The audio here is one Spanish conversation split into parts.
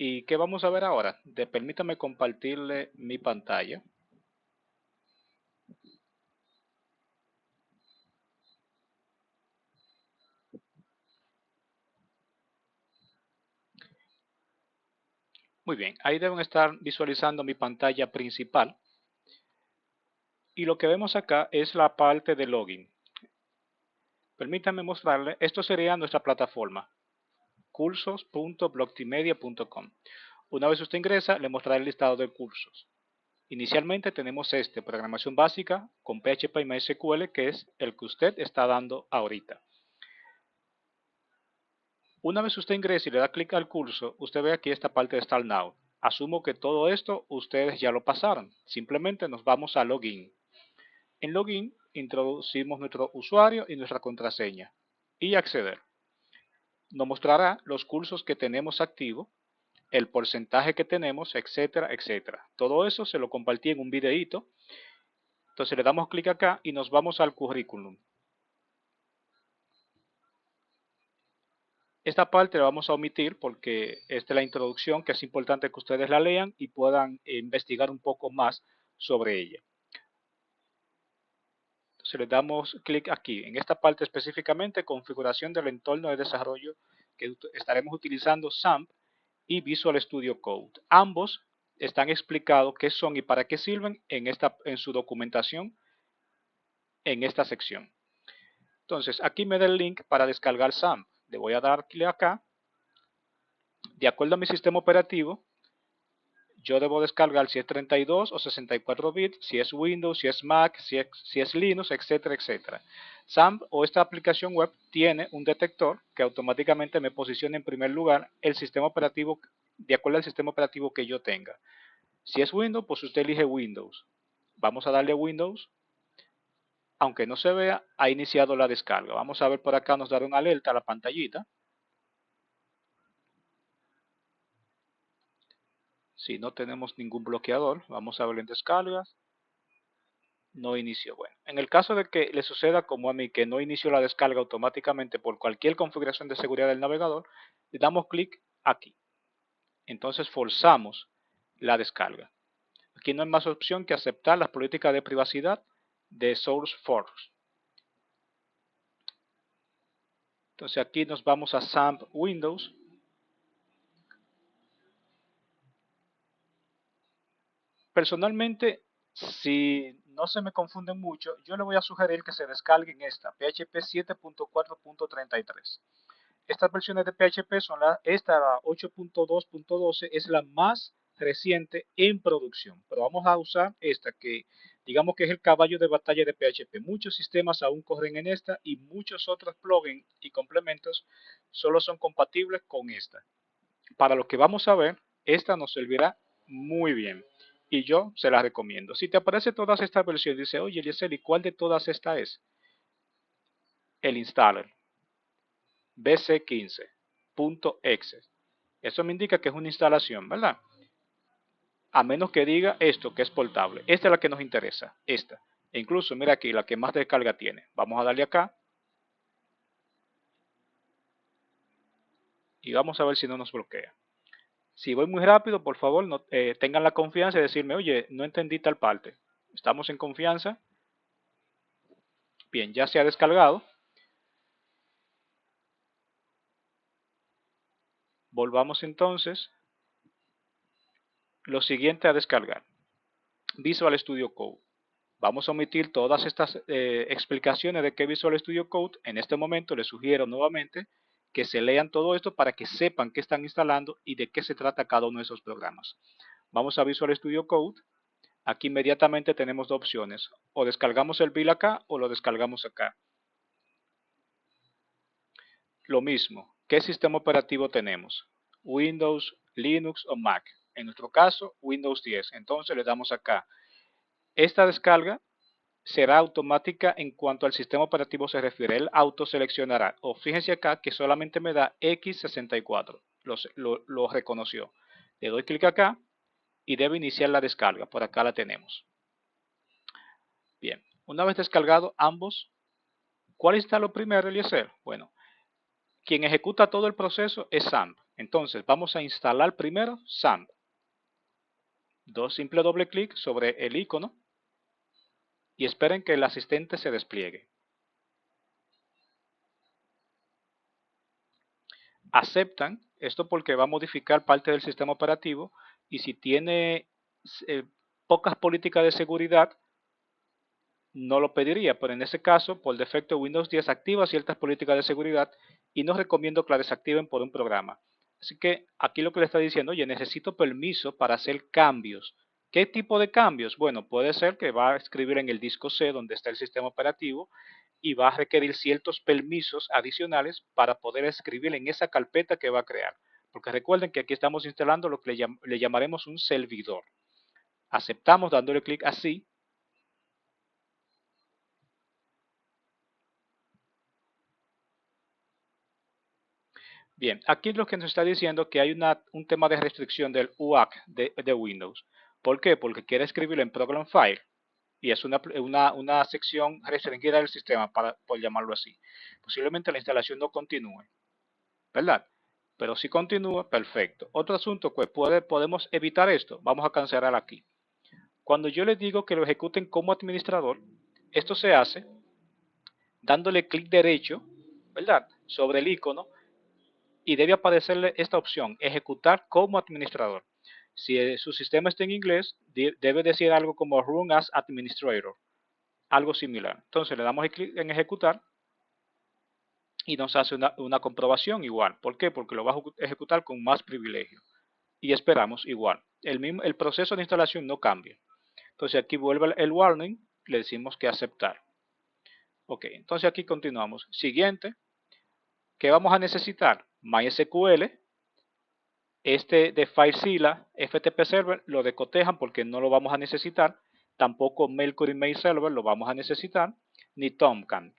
¿Y qué vamos a ver ahora? Permítame compartirle mi pantalla. Muy bien, ahí deben estar visualizando mi pantalla principal. Y lo que vemos acá es la parte de login. Permítanme mostrarle, esto sería nuestra plataforma, cursos.blocktimedia.com. Una vez usted ingresa, le mostraré el listado de cursos. Inicialmente tenemos programación básica con PHP y MySQL, que es el que usted está dando ahorita. Una vez usted ingresa y le da clic al curso, usted ve aquí esta parte de Start Now. Asumo que todo esto ustedes ya lo pasaron. Simplemente nos vamos a Login. En Login introducimos nuestro usuario y nuestra contraseña y acceder. Nos mostrará los cursos que tenemos activos, el porcentaje que tenemos, etcétera, etcétera. Todo eso se lo compartí en un videíto. Entonces le damos clic acá y nos vamos al currículum. Esta parte la vamos a omitir porque esta es la introducción, que es importante que ustedes la lean y puedan investigar un poco más sobre ella. Entonces le damos clic aquí, en esta parte específicamente, configuración del entorno de desarrollo, que estaremos utilizando XAMPP y Visual Studio Code. Ambos están explicados qué son y para qué sirven en su documentación en esta sección. Entonces aquí me da el link para descargar XAMPP. Le voy a dar clic acá. De acuerdo a mi sistema operativo, yo debo descargar si es 32 o 64 bits, si es Windows, si es Mac, si es Linux, etcétera, etcétera. XAMPP o esta aplicación web tiene un detector que automáticamente me posiciona en primer lugar el sistema operativo de acuerdo al sistema operativo que yo tenga. Si es Windows, pues usted elige Windows. Vamos a darle Windows. Aunque no se vea, ha iniciado la descarga. Vamos a ver por acá, nos dará una alerta a la pantallita. Si no tenemos ningún bloqueador, vamos a ver en descargas. No inició. Bueno, en el caso de que le suceda como a mí, que no inició la descarga automáticamente por cualquier configuración de seguridad del navegador, le damos clic aquí. Entonces forzamos la descarga. Aquí no hay más opción que aceptar las políticas de privacidad de SourceForge. Entonces aquí nos vamos a XAMPP Windows. Personalmente, si no se me confunden mucho, yo le voy a sugerir que se descarguen esta, PHP 7.4.33. Estas versiones de PHP son esta 8.2.12 es la más reciente en producción, pero vamos a usar esta que digamos que es el caballo de batalla de PHP. Muchos sistemas aún corren en esta y muchos otros plugins y complementos solo son compatibles con esta. Para lo que vamos a ver, esta nos servirá muy bien y yo se la recomiendo. Si te aparece todas estas versiones, dice, oye, Eliezer, ¿y cuál de todas esta es? El installer bc15.exe. Eso me indica que es una instalación, ¿verdad? A menos que diga esto, que es portable. Esta es la que nos interesa, esta. E incluso, mira aquí, la que más descarga tiene. Vamos a darle acá. Y vamos a ver si no nos bloquea. Si voy muy rápido, por favor, no, tengan la confianza de decirme, oye, no entendí tal parte. Estamos en confianza. Bien, ya se ha descargado. Volvamos entonces. Lo siguiente a descargar. Visual Studio Code. Vamos a omitir todas estas explicaciones de qué Visual Studio Code. En este momento les sugiero nuevamente que se lean todo esto para que sepan qué están instalando y de qué se trata cada uno de esos programas. Vamos a Visual Studio Code. Aquí inmediatamente tenemos dos opciones. O descargamos el bill acá o lo descargamos acá. Lo mismo, ¿qué sistema operativo tenemos? Windows, Linux o Mac. En nuestro caso, Windows 10. Entonces le damos acá. Esta descarga será automática en cuanto al sistema operativo se refiere. Él autoseleccionará. O fíjense acá que solamente me da X64. Lo reconoció. Le doy clic acá y debe iniciar la descarga. Por acá la tenemos. Bien, una vez descargado ambos, ¿cuál instaló primero, Eliezer? Bueno, quien ejecuta todo el proceso es XAMPP. Entonces vamos a instalar primero SAMP. Simple doble clic sobre el icono y esperen que el asistente se despliegue. Aceptan, esto porque va a modificar parte del sistema operativo y si tiene eh, pocas políticas de seguridad, no lo pediría, pero en ese caso, por defecto, Windows 10 activa ciertas políticas de seguridad y no recomiendo que la desactiven por un programa. Así que aquí lo que le está diciendo, oye, necesito permiso para hacer cambios. ¿Qué tipo de cambios? Bueno, puede ser que va a escribir en el disco C donde está el sistema operativo y va a requerir ciertos permisos adicionales para poder escribir en esa carpeta que va a crear. Porque recuerden que aquí estamos instalando lo que le llamaremos un servidor. Aceptamos dándole clic así. Bien, aquí lo que nos está diciendo que hay un tema de restricción del UAC de Windows. ¿Por qué? Porque quiere escribirlo en Program File y es una sección restringida del sistema, por llamarlo así. Posiblemente la instalación no continúe, ¿verdad? Pero si continúa, perfecto. Otro asunto, pues podemos evitar esto. Vamos a cancelar aquí. Cuando yo les digo que lo ejecuten como administrador, esto se hace dándole clic derecho, ¿verdad? Sobre el icono y debe aparecerle esta opción, ejecutar como administrador. Si su sistema está en inglés, debe decir algo como Run as Administrator, algo similar. Entonces le damos clic en ejecutar y nos hace una comprobación igual. ¿Por qué? Porque lo va a ejecutar con más privilegio. Y esperamos igual. El proceso de instalación no cambia. Entonces aquí vuelve el warning, le decimos que aceptar. Ok, entonces aquí continuamos. Siguiente, ¿qué vamos a necesitar? MySQL. Este de FileZilla, FTP Server, lo decotejan porque no lo vamos a necesitar. Tampoco Mercury Mail Server lo vamos a necesitar, ni Tomcat.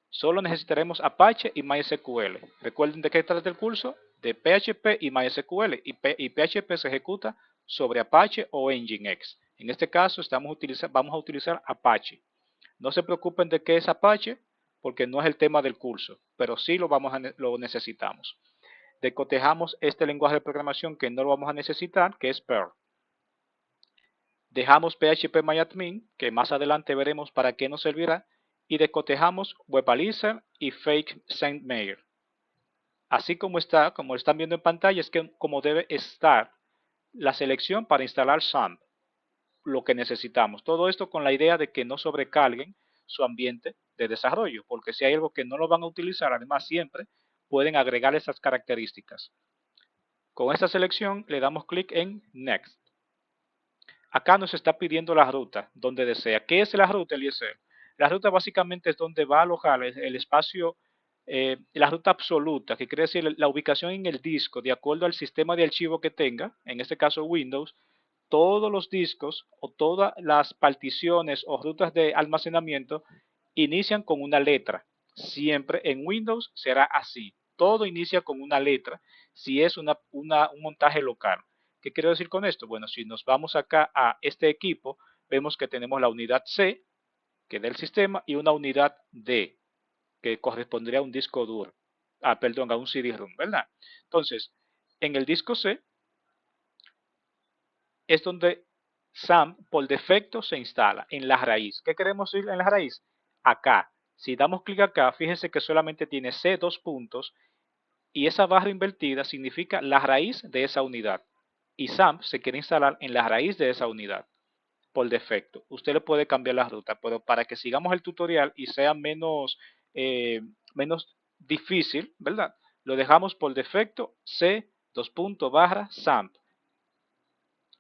Solo necesitaremos Apache y MySQL. Recuerden de qué trata el curso, de PHP y MySQL. Y PHP se ejecuta sobre Apache o Nginx. En este caso vamos a utilizar Apache. No se preocupen de qué es Apache, porque no es el tema del curso, pero sí lo necesitamos. Decotejamos este lenguaje de programación que no lo vamos a necesitar, que es Perl. Dejamos phpMyAdmin, que más adelante veremos para qué nos servirá, y decotejamos Webalizer y Fake SendMail. Así como está, como están viendo en pantalla, es que como debe estar la selección para instalar SAMP, lo que necesitamos. Todo esto con la idea de que no sobrecarguen su ambiente de desarrollo, porque si hay algo que no lo van a utilizar, además siempre pueden agregar esas características. Con esta selección le damos clic en Next. Acá nos está pidiendo la ruta donde desea. ¿Qué es la ruta, Eliezer? La ruta básicamente es donde va a alojar el espacio, la ruta absoluta, que quiere decir la ubicación en el disco, de acuerdo al sistema de archivo que tenga, en este caso Windows. Todos los discos o todas las particiones o rutas de almacenamiento inician con una letra. Siempre en Windows será así. Todo inicia con una letra si es un montaje local. ¿Qué quiero decir con esto? Bueno, si nos vamos acá a este equipo, vemos que tenemos la unidad C, que es del sistema, y una unidad D, que correspondría a un disco duro. Perdón, a un CD-ROM, ¿verdad? Entonces, en el disco C es donde SAMP por defecto se instala, en la raíz. ¿Qué queremos ir en la raíz? Acá. Si damos clic acá, fíjense que solamente tiene C dos puntos y esa barra invertida significa la raíz de esa unidad. Y SAMP se quiere instalar en la raíz de esa unidad por defecto. Usted le puede cambiar la ruta, pero para que sigamos el tutorial y sea menos difícil, ¿verdad? Lo dejamos por defecto C dos puntos barra SAMP.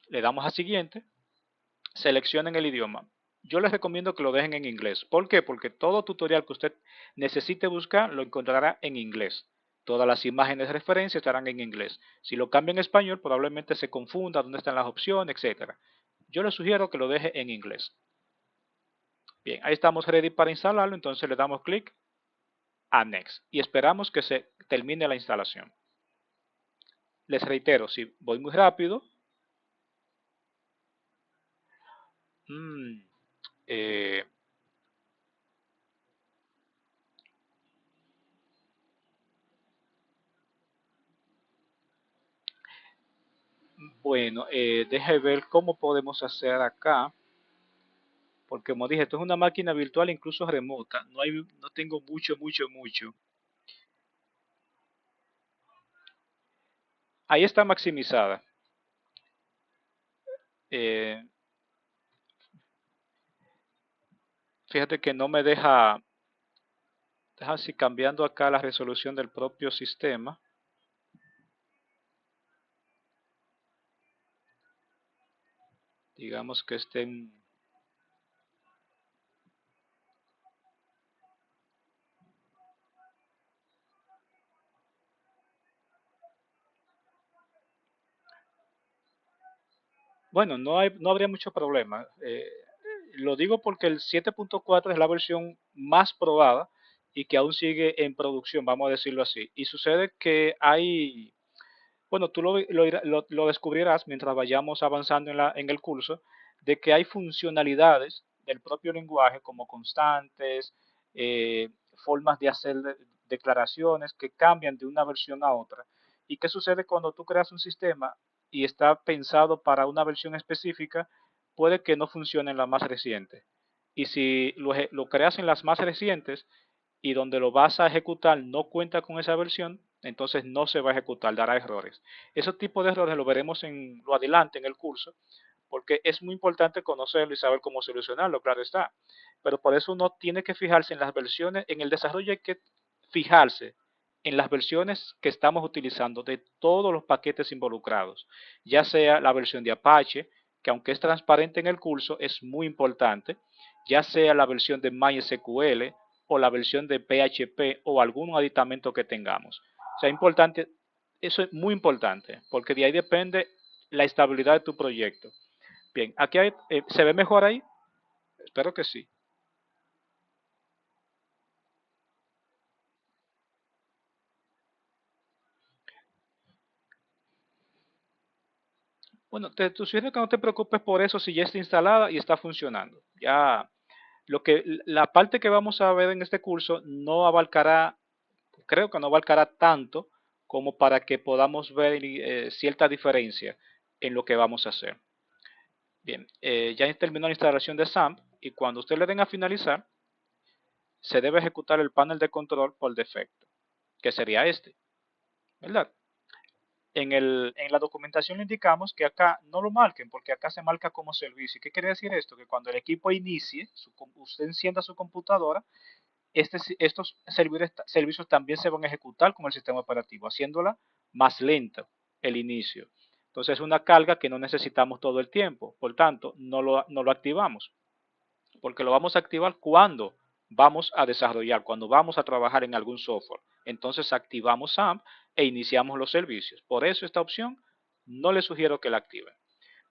Le damos a siguiente, seleccionen el idioma. Yo les recomiendo que lo dejen en inglés. ¿Por qué? Porque todo tutorial que usted necesite buscar lo encontrará en inglés. Todas las imágenes de referencia estarán en inglés. Si lo cambia en español, probablemente se confunda dónde están las opciones, etc. Yo les sugiero que lo deje en inglés. Bien, ahí estamos ready para instalarlo, entonces le damos clic a Next y esperamos que se termine la instalación. Les reitero, si voy muy rápido, mmm, eh, Bueno, deje ver cómo podemos hacer acá, porque como dije, esto es una máquina virtual incluso remota, no tengo mucho. Ahí está maximizada. Eh, Fíjate que no me deja así cambiando acá la resolución del propio sistema. Digamos que estén. Bueno, no habría mucho problema. Lo digo porque el 7.4 es la versión más probada y que aún sigue en producción, vamos a decirlo así. Y sucede que hay, bueno, tú lo descubrirás mientras vayamos avanzando en el curso, de que hay funcionalidades del propio lenguaje como constantes, eh, formas de hacer declaraciones que cambian de una versión a otra. ¿Y qué sucede cuando tú creas un sistema y está pensado para una versión específica? Puede que no funcione en la más reciente. Y si lo creas en las más recientes, y donde lo vas a ejecutar no cuenta con esa versión, entonces no se va a ejecutar, dará errores. Ese tipo de errores lo veremos en lo adelante en el curso, porque es muy importante conocerlo y saber cómo solucionarlo, claro está. Pero por eso uno tiene que fijarse en las versiones, en el desarrollo hay que fijarse en las versiones que estamos utilizando de todos los paquetes involucrados, ya sea la versión de Apache, que aunque es transparente en el curso, es muy importante, ya sea la versión de MySQL o la versión de PHP o algún aditamento que tengamos. O sea, importante, eso es muy importante, porque de ahí depende la estabilidad de tu proyecto. Bien, aquí ¿se ve mejor ahí? Espero que sí. Bueno, te sugiero que no te preocupes por eso si ya está instalada y está funcionando. Ya la parte que vamos a ver en este curso no abarcará, creo que no abarcará tanto como para que podamos ver cierta diferencia en lo que vamos a hacer. Bien, ya terminó la instalación de SAMP y cuando usted le den a finalizar, se debe ejecutar el panel de control por defecto, que sería este, ¿verdad? En la documentación le indicamos que acá no lo marquen, porque acá se marca como servicio. ¿Qué quiere decir esto? Que cuando el equipo inicie, usted encienda su computadora, estos servicios también se van a ejecutar con el sistema operativo, haciéndola más lenta el inicio. Entonces es una carga que no necesitamos todo el tiempo, por tanto no lo activamos, porque lo vamos a activar cuando vamos a desarrollar, cuando vamos a trabajar en algún software. Entonces activamos SAMP e iniciamos los servicios. Por eso esta opción no les sugiero que la activen.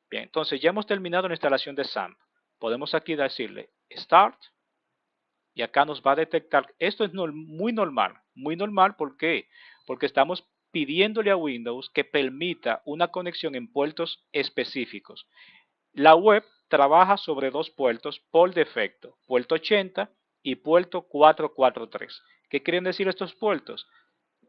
Bien, entonces ya hemos terminado la instalación de SAMP. Podemos aquí decirle Start y acá nos va a detectar. Esto es muy normal. ¿Por qué? Porque estamos pidiéndole a Windows que permita una conexión en puertos específicos. La web trabaja sobre dos puertos por defecto, puerto 80 y puerto 443. ¿Qué quieren decir estos puertos?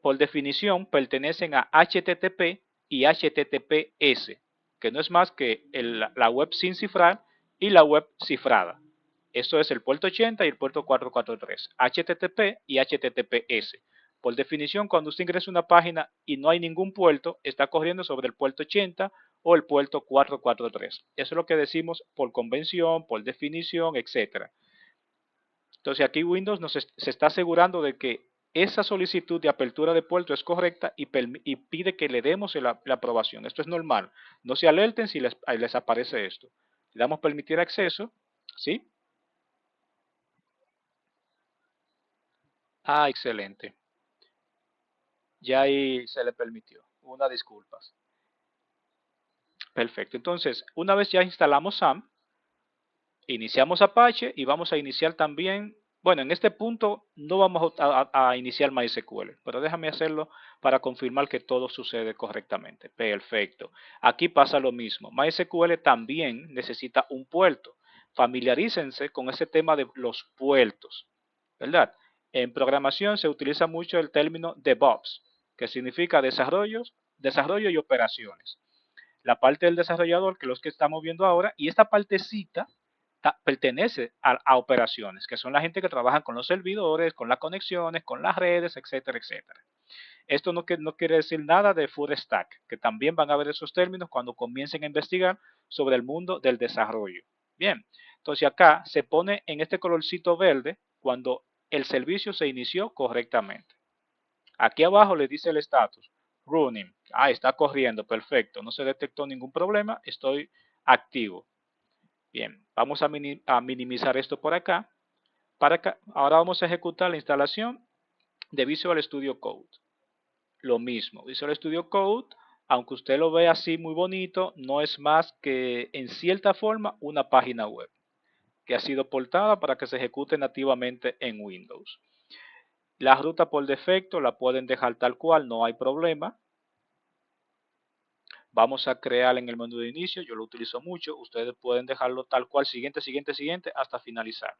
Por definición pertenecen a HTTP y HTTPS, que no es más que la web sin cifrar y la web cifrada. Esto es el puerto 80 y el puerto 443, HTTP y HTTPS. Por definición, cuando usted ingresa a una página y no hay ningún puerto, está corriendo sobre el puerto 80 o el puerto 443. Eso es lo que decimos por convención, por definición, etcétera. Entonces aquí Windows se está asegurando de que esa solicitud de apertura de puerto es correcta y pide que le demos la aprobación. Esto es normal. No se alerten si les aparece esto. Le damos permitir acceso, ¿sí? Ah, excelente. Ya ahí se le permitió. Una disculpas. Perfecto. Entonces, una vez ya instalamos SAMP, iniciamos Apache y vamos a iniciar también, bueno, en este punto no vamos a iniciar MySQL, pero déjame hacerlo para confirmar que todo sucede correctamente. Perfecto. Aquí pasa lo mismo. MySQL también necesita un puerto. Familiarícense con ese tema de los puertos, ¿verdad? En programación se utiliza mucho el término DevOps, que significa desarrollo y operaciones. la parte del desarrollador, que es lo que estamos viendo ahora, y esta partecita pertenece a operaciones, que son la gente que trabaja con los servidores, con las conexiones, con las redes, etcétera, etcétera. Esto no quiere decir nada de full stack, que también van a ver esos términos cuando comiencen a investigar sobre el mundo del desarrollo. Bien, entonces acá se pone en este colorcito verde cuando el servicio se inició correctamente. Aquí abajo le dice el estatus, running. Ah, está corriendo, perfecto. No se detectó ningún problema, estoy activo. Bien, vamos a minimizar esto por acá. Ahora vamos a ejecutar la instalación de Visual Studio Code. Lo mismo, Visual Studio Code, aunque usted lo vea así muy bonito, no es más que en cierta forma una página web que ha sido portada para que se ejecute nativamente en Windows. La ruta por defecto la pueden dejar tal cual, no hay problema. Vamos a crear en el menú de inicio, yo lo utilizo mucho, ustedes pueden dejarlo tal cual, siguiente, siguiente, siguiente, hasta finalizar.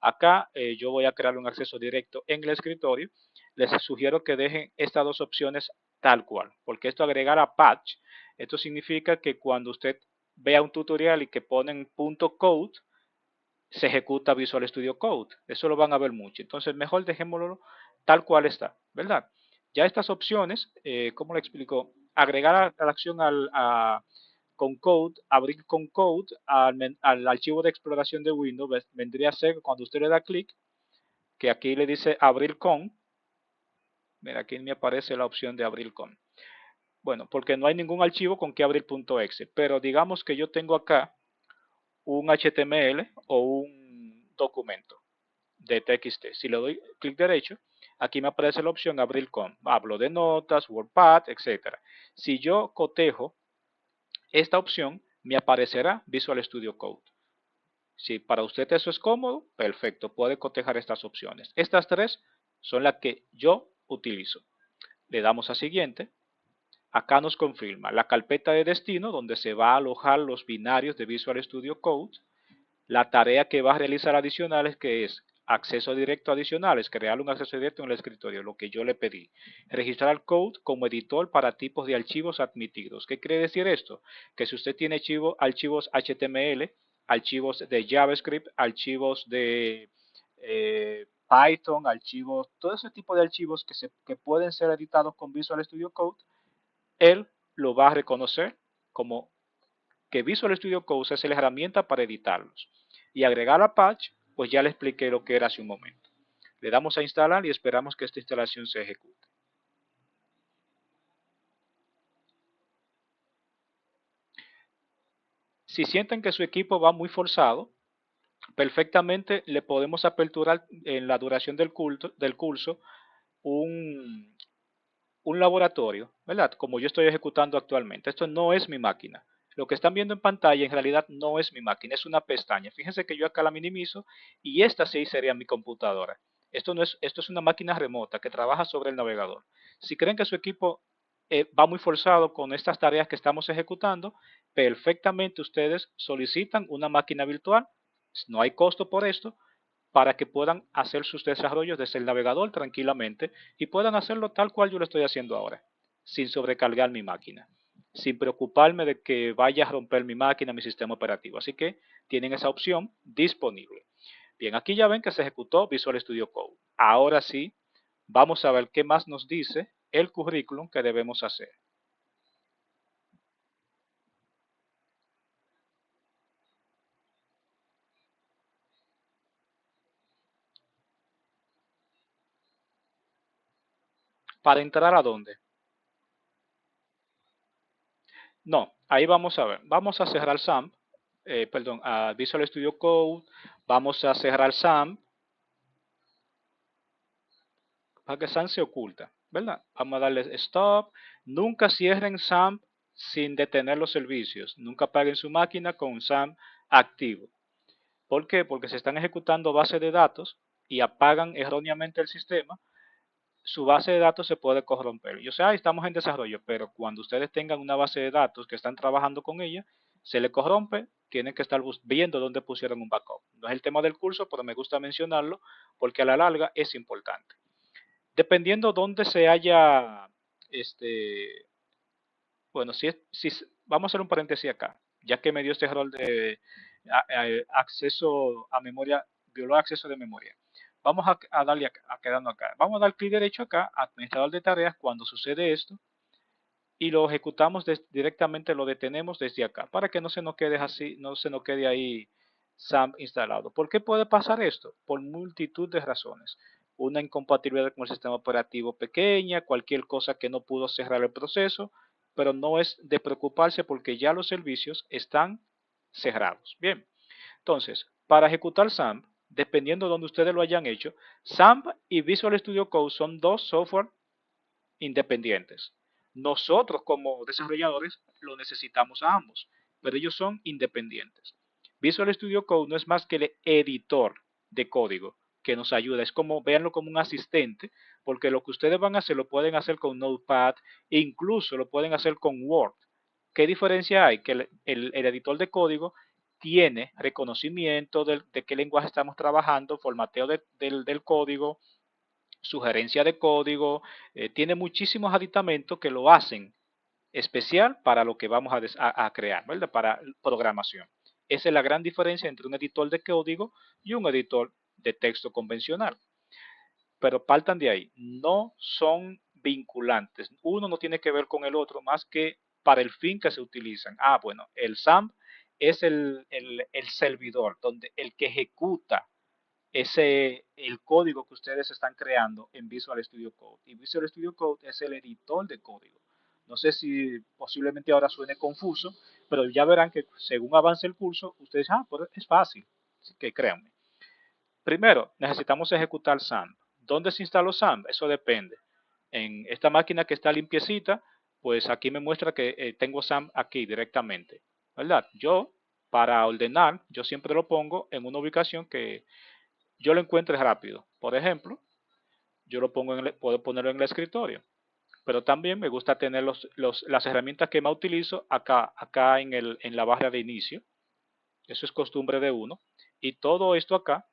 Acá yo voy a crear un acceso directo en el escritorio. Les sugiero que dejen estas dos opciones tal cual, porque esto agregará patch. Esto significa que cuando usted vea un tutorial y que ponen .code, se ejecuta Visual Studio Code. Eso lo van a ver mucho. Entonces mejor dejémoslo tal cual está, ¿verdad? Ya estas opciones, ¿cómo le explico? Agregar a la acción con code, abrir con code al archivo de exploración de Windows, vendría a ser cuando usted le da clic, que aquí le dice abrir con. Mira, aquí me aparece la opción de abrir con. Bueno, porque no hay ningún archivo con que abrir .exe, pero digamos que yo tengo acá un HTML o un documento de TXT. Si le doy clic derecho, aquí me aparece la opción abrir con. Hablo de notas, WordPad, etcétera. Si yo cotejo esta opción, me aparecerá Visual Studio Code. Si para usted eso es cómodo, perfecto, puede cotejar estas opciones. Estas tres son las que yo utilizo. Le damos a siguiente. Acá nos confirma la carpeta de destino donde se va a alojar los binarios de Visual Studio Code. La tarea que va a realizar adicionales, que es acceso directo adicionales, crear un acceso directo en el escritorio, lo que yo le pedí. Registrar el code como editor para tipos de archivos admitidos. ¿Qué quiere decir esto? Que si usted tiene archivos HTML, archivos de JavaScript, archivos de Python, archivos, todo ese tipo de archivos que pueden ser editados con Visual Studio Code, él lo va a reconocer como que Visual Studio Code es la herramienta para editarlos. Y agregar a patch, pues ya le expliqué lo que era hace un momento. Le damos a instalar y esperamos que esta instalación se ejecute. Si sienten que su equipo va muy forzado, perfectamente le podemos aperturar en la duración del curso un, un laboratorio, ¿verdad? Como yo estoy ejecutando actualmente. Esto no es mi máquina. Lo que están viendo en pantalla en realidad no es mi máquina, es una pestaña. Fíjense que yo acá la minimizo y esta sí sería mi computadora. Esto es una máquina remota que trabaja sobre el navegador. Si creen que su equipo va muy forzado con estas tareas que estamos ejecutando, perfectamente ustedes solicitan una máquina virtual. No hay costo por esto, para que puedan hacer sus desarrollos desde el navegador tranquilamente y puedan hacerlo tal cual yo lo estoy haciendo ahora, sin sobrecargar mi máquina, sin preocuparme de que vaya a romper mi máquina, mi sistema operativo. Así que tienen esa opción disponible. Bien, aquí ya ven que se ejecutó Visual Studio Code. Ahora sí, vamos a ver qué más nos dice el currículum que debemos hacer. ¿Para entrar a dónde? No, ahí vamos a ver. Vamos a cerrar SAMP, perdón, a Visual Studio Code. Vamos a cerrar SAMP para que SAMP se oculta, ¿verdad? Vamos a darle stop. Nunca cierren SAMP sin detener los servicios. Nunca apaguen su máquina con SAMP activo. ¿Por qué? Porque se están ejecutando bases de datos y apagan erróneamente el sistema, su base de datos se puede corromper. Yo sé, estamos en desarrollo, pero cuando ustedes tengan una base de datos que están trabajando con ella, se le corrompe, tienen que estar viendo dónde pusieron un backup. No es el tema del curso, pero me gusta mencionarlo porque a la larga es importante. Dependiendo dónde se haya, este, bueno, vamos a hacer un paréntesis acá, ya que me dio este error de acceso a memoria, violó acceso de memoria. Vamos a darle a quedarnos acá. Vamos a dar clic derecho acá, administrador de tareas, cuando sucede esto, y lo ejecutamos directamente, lo detenemos desde acá, para que no se nos quede así, no se nos quede ahí SAMP instalado. ¿Por qué puede pasar esto? Por multitud de razones. Una incompatibilidad con el sistema operativo pequeña, cualquier cosa que no pudo cerrar el proceso, pero no es de preocuparse porque ya los servicios están cerrados. Bien, entonces, para ejecutar SAMP, dependiendo de donde ustedes lo hayan hecho, SAMP y Visual Studio Code son dos software independientes. Nosotros como desarrolladores lo necesitamos a ambos, pero ellos son independientes. Visual Studio Code no es más que el editor de código que nos ayuda, es como, véanlo como un asistente, porque lo que ustedes van a hacer lo pueden hacer con Notepad, e incluso lo pueden hacer con Word. ¿Qué diferencia hay? Que el editor de código tiene reconocimiento de qué lenguaje estamos trabajando, formateo del código, sugerencia de código, tiene muchísimos aditamentos que lo hacen especial para lo que vamos a crear, ¿verdad? Para programación. Esa es la gran diferencia entre un editor de código y un editor de texto convencional. Pero partan de ahí, no son vinculantes. Uno no tiene que ver con el otro más que para el fin que se utilizan. Bueno, el SAMP es el servidor, donde el que ejecuta el código que ustedes están creando en Visual Studio Code. Y Visual Studio Code es el editor de código. No sé si posiblemente ahora suene confuso, pero ya verán que según avance el curso, ustedes, pues es fácil. Así que créanme. Primero, necesitamos ejecutar SAMP. ¿Dónde se instaló SAMP? Eso depende. En esta máquina que está limpiecita, pues aquí me muestra que tengo SAMP aquí directamente, ¿verdad? Yo, para ordenar, yo siempre lo pongo en una ubicación que yo lo encuentre rápido. Por ejemplo, yo lo pongo puedo ponerlo en el escritorio, pero también me gusta tener las herramientas que más utilizo acá en la barra de inicio. Eso es costumbre de uno. Y todo esto acá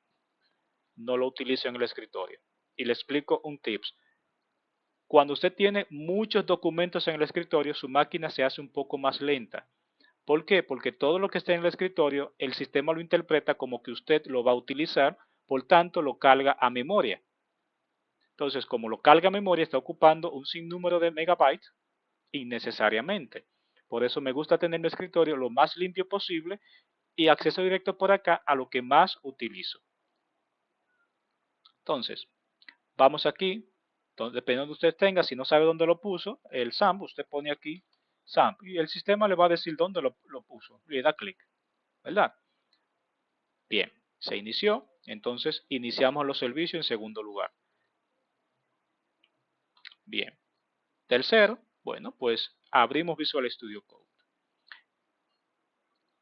no lo utilizo en el escritorio. Y le explico un tips. Cuando usted tiene muchos documentos en el escritorio, su máquina se hace un poco más lenta. ¿Por qué? Porque todo lo que está en el escritorio, el sistema lo interpreta como que usted lo va a utilizar, por tanto lo carga a memoria. Entonces, como lo carga a memoria, está ocupando un sinnúmero de megabytes innecesariamente. Por eso me gusta tener mi escritorio lo más limpio posible y acceso directo por acá a lo que más utilizo. Entonces, vamos aquí, dependiendo de donde usted tenga, si no sabe dónde lo puso, el SAMP, usted pone aquí SAMP y el sistema le va a decir dónde lo puso. Le da clic, ¿verdad? Bien, se inició, entonces iniciamos los servicios en segundo lugar. Bien, tercero, bueno, pues abrimos Visual Studio Code.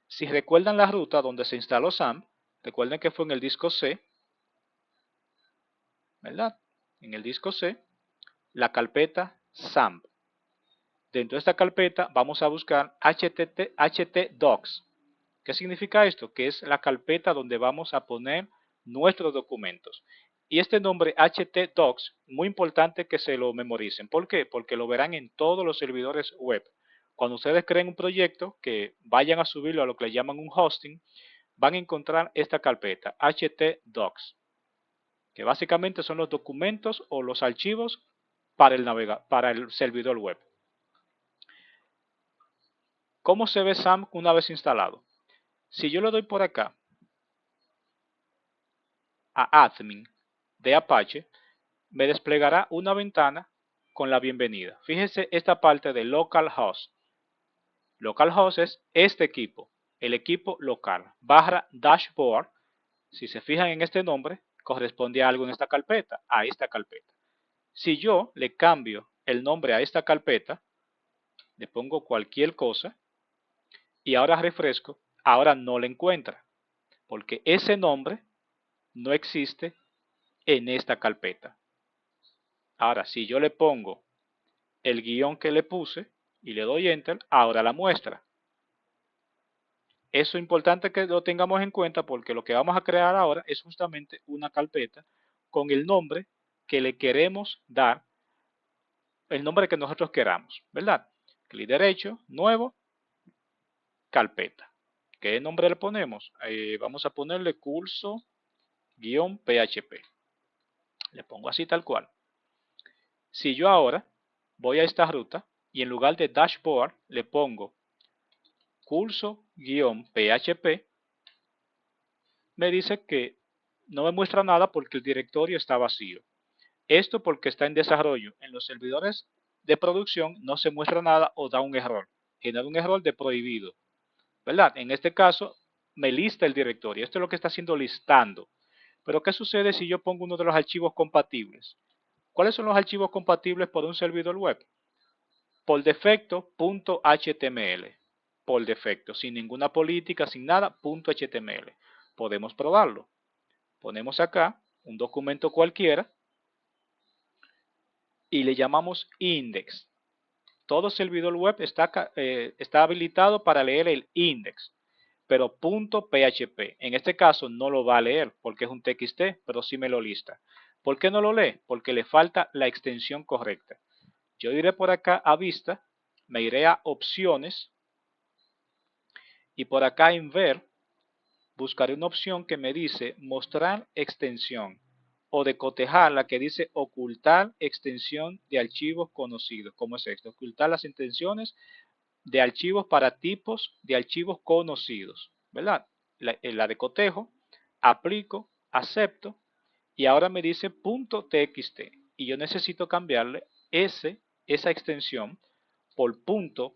Si recuerdan la ruta donde se instaló SAMP, recuerden que fue en el disco C, ¿verdad? En el disco C, la carpeta SAMP. Dentro de esta carpeta vamos a buscar htdocs. ¿Qué significa esto? Que es la carpeta donde vamos a poner nuestros documentos. Y este nombre htdocs, muy importante que se lo memoricen. ¿Por qué? Porque lo verán en todos los servidores web. Cuando ustedes creen un proyecto, que vayan a subirlo a lo que le llaman un hosting, van a encontrar esta carpeta, htdocs, que básicamente son los documentos o los archivos para el servidor web. ¿Cómo se ve SAMP una vez instalado? Si yo le doy por acá a admin de Apache, me desplegará una ventana con la bienvenida. Fíjense esta parte de localhost. Localhost es este equipo, el equipo local. Barra dashboard, si se fijan en este nombre, corresponde a algo en esta carpeta, a esta carpeta. Si yo le cambio el nombre a esta carpeta, le pongo cualquier cosa y ahora refresco, ahora no le encuentra, porque ese nombre no existe en esta carpeta. Ahora, si yo le pongo el guión que le puse y le doy enter, ahora la muestra. Eso es importante que lo tengamos en cuenta porque lo que vamos a crear ahora es justamente una carpeta con el nombre que le queremos dar, el nombre que nosotros queramos, ¿verdad? clic derecho, nuevo, carpeta. ¿Qué nombre le ponemos? Vamos a ponerle curso-php. Le pongo así tal cual. Si yo ahora voy a esta ruta y en lugar de dashboard le pongo curso-php, me dice que no me muestra nada porque el directorio está vacío. Esto porque está en desarrollo. En los servidores de producción no se muestra nada o da un error. Genera un error de prohibido, ¿verdad? En este caso me lista el directorio. Esto es lo que está haciendo listando. Pero ¿qué sucede si yo pongo uno de los archivos compatibles? ¿Cuáles son los archivos compatibles por un servidor web? Por defecto, .html. Por defecto, sin ninguna política, sin nada, .html. Podemos probarlo. Ponemos acá un documento cualquiera y le llamamos index. Todo servidor web está habilitado para leer el index, pero .php. En este caso no lo va a leer porque es un txt, pero sí me lo lista. ¿Por qué no lo lee? Porque le falta la extensión correcta. Yo iré por acá a vista, me iré a opciones y por acá en ver buscaré una opción que me dice mostrar extensión o de cotejar la que dice ocultar extensión de archivos conocidos. ¿Cómo es esto? Ocultar las extensiones de archivos para tipos de archivos conocidos, ¿verdad? La de cotejo, aplico, acepto y ahora me dice .txt y yo necesito cambiarle esa extensión por .html,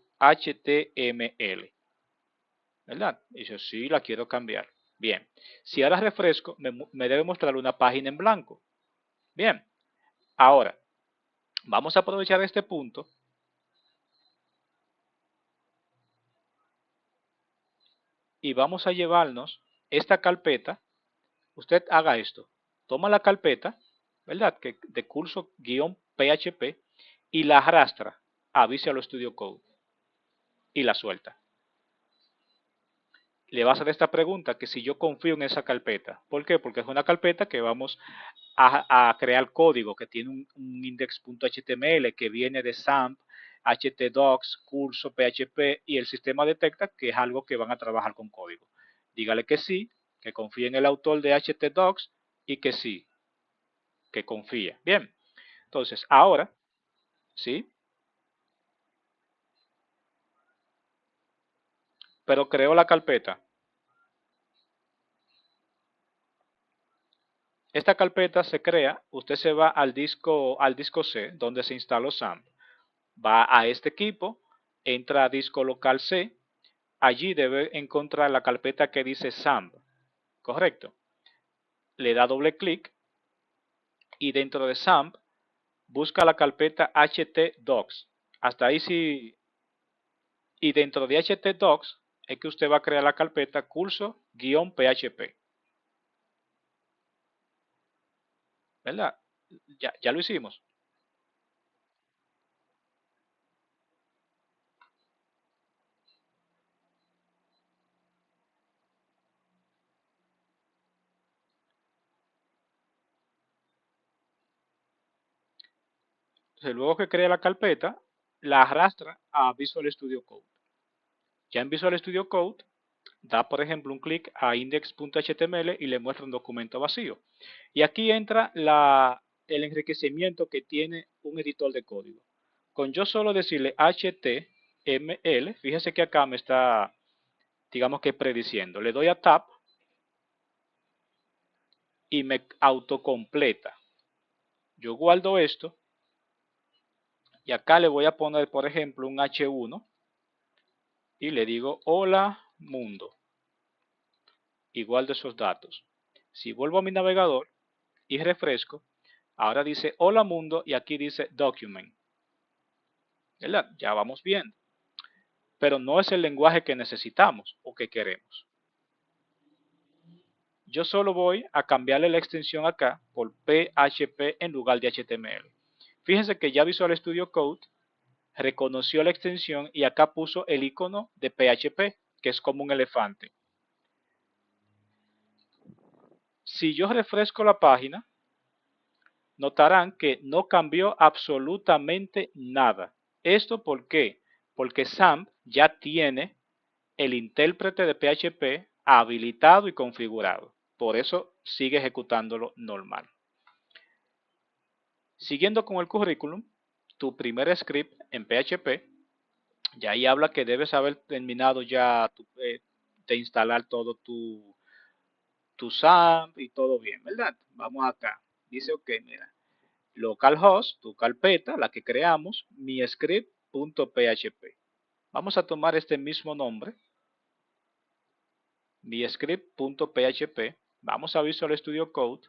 ¿verdad? Y yo sí la quiero cambiar. Bien, si ahora refresco, me debe mostrar una página en blanco. Bien, ahora vamos a aprovechar este punto y vamos a llevarnos esta carpeta. Usted haga esto, toma la carpeta, ¿verdad? Que de curso-php y la arrastra a Visual Studio Code y la suelta. Le va a hacer esta pregunta, que si yo confío en esa carpeta. ¿Por qué? Porque es una carpeta que vamos a crear código, que tiene un index.html que viene de XAMPP, htdocs, curso, php, y el sistema detecta que es algo que van a trabajar con código. Dígale que sí, que confíe en el autor de htdocs y que sí, que confíe. Bien, entonces ahora, ¿sí? Pero creo la carpeta. Esta carpeta se crea, usted se va al disco C, donde se instaló XAMPP. Va a este equipo, entra a disco local C, allí debe encontrar la carpeta que dice XAMPP, ¿correcto? Le da doble clic y dentro de XAMPP busca la carpeta htdocs. Hasta ahí sí. Y dentro de htdocs es que usted va a crear la carpeta curso-php. ¿Verdad? Ya lo hicimos. Entonces, luego que crea la carpeta, la arrastra a Visual Studio Code. Ya en Visual Studio Code, da por ejemplo un clic a index.html y le muestra un documento vacío. Y aquí entra el enriquecimiento que tiene un editor de código. Con yo solo decirle html, fíjese que acá me está, digamos que prediciendo. Le doy a tab y me autocompleta. Yo guardo esto y acá le voy a poner, por ejemplo, un H1 y le digo hola mundo. Igual de esos datos. Si vuelvo a mi navegador y refresco, ahora dice hola mundo y aquí dice document. ¿Verdad? Ya vamos bien. Pero no es el lenguaje que necesitamos o que queremos. Yo solo voy a cambiarle la extensión acá por PHP en lugar de HTML. Fíjense que ya Visual Studio Code reconoció la extensión y acá puso el icono de PHP, que es como un elefante. Si yo refresco la página, notarán que no cambió absolutamente nada. ¿Esto por qué? Porque SAMP ya tiene el intérprete de PHP habilitado y configurado. Por eso sigue ejecutándolo normal. Siguiendo con el currículum, tu primer script en PHP, ya ahí habla que debes haber terminado ya de instalar todo tu SAMP y todo bien, ¿verdad? Vamos acá. Dice, ok, mira, localhost, tu carpeta, la que creamos, mi script.php. Vamos a tomar este mismo nombre, mi script.php. Vamos a Visual Studio Code.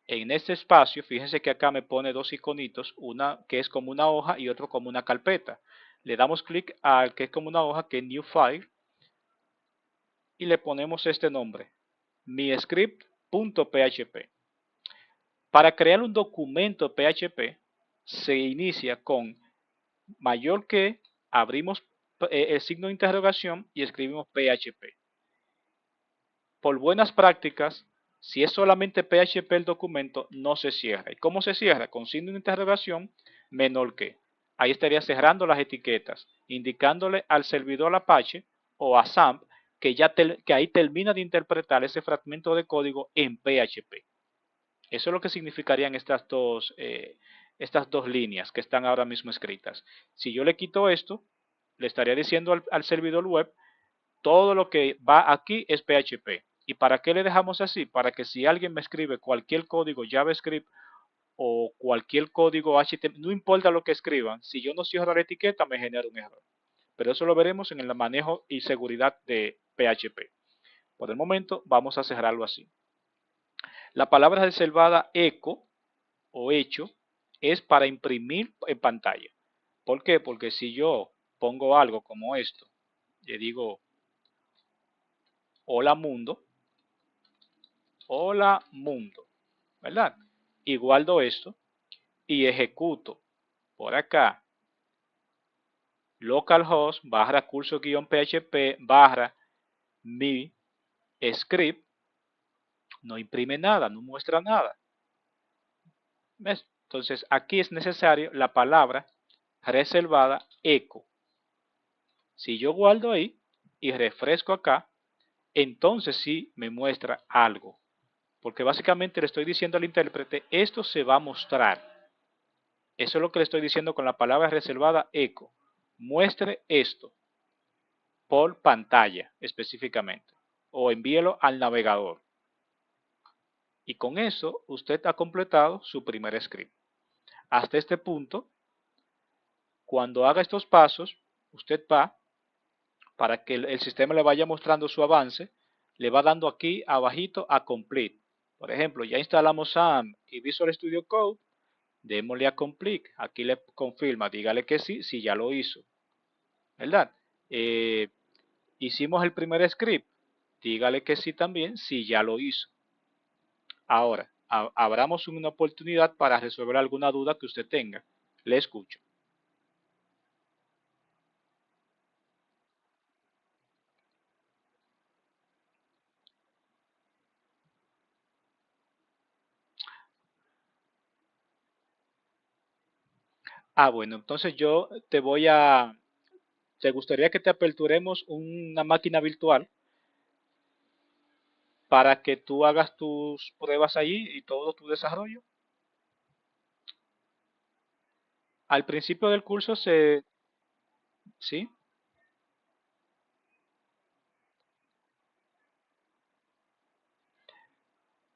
En este espacio, fíjense que acá me pone dos iconitos, una que es como una hoja y otro como una carpeta. Le damos clic al que es como una hoja, que es New File, y le ponemos este nombre, mi script.php. Para crear un documento PHP, se inicia con mayor que, abrimos el signo de interrogación y escribimos PHP. Por buenas prácticas, si es solamente PHP el documento, no se cierra. ¿Y cómo se cierra? Con signo de interrogación menor que. Ahí estaría cerrando las etiquetas, indicándole al servidor Apache o a SAMP que ahí termina de interpretar ese fragmento de código en PHP. Eso es lo que significarían estas dos líneas que están ahora mismo escritas. Si yo le quito esto, le estaría diciendo al servidor web, todo lo que va aquí es PHP. ¿Y para qué le dejamos así? Para que si alguien me escribe cualquier código JavaScript o cualquier código HTML, no importa lo que escriban, si yo no cierro la etiqueta me genera un error. Pero eso lo veremos en el manejo y seguridad de PHP. Por el momento vamos a cerrarlo así. La palabra reservada echo o hecho es para imprimir en pantalla. ¿Por qué? Porque si yo pongo algo como esto, le digo hola mundo, ¿verdad? Y guardo esto y ejecuto por acá localhost barra curso-php barra mi script, no imprime nada, no muestra nada. ¿Ves? Entonces aquí es necesario la palabra reservada echo. Si yo guardo ahí y refresco acá, entonces sí me muestra algo. Porque básicamente le estoy diciendo al intérprete, esto se va a mostrar. Eso es lo que le estoy diciendo con la palabra reservada echo. Muestre esto por pantalla específicamente. O envíelo al navegador. Y con eso usted ha completado su primer script. Hasta este punto, cuando haga estos pasos, usted va, para que el sistema le vaya mostrando su avance, le va dando aquí abajito a Complete. Por ejemplo, ya instalamos SAMP y Visual Studio Code, démosle a Complete. Aquí le confirma, dígale que sí, si ya lo hizo. ¿Verdad? Hicimos el primer script, dígale que sí también, si ya lo hizo. Ahora, abramos una oportunidad para resolver alguna duda que usted tenga. Le escucho. Bueno, entonces ¿te gustaría que te aperturemos una máquina virtual para que tú hagas tus pruebas allí y todo tu desarrollo? Al principio del curso ¿sí?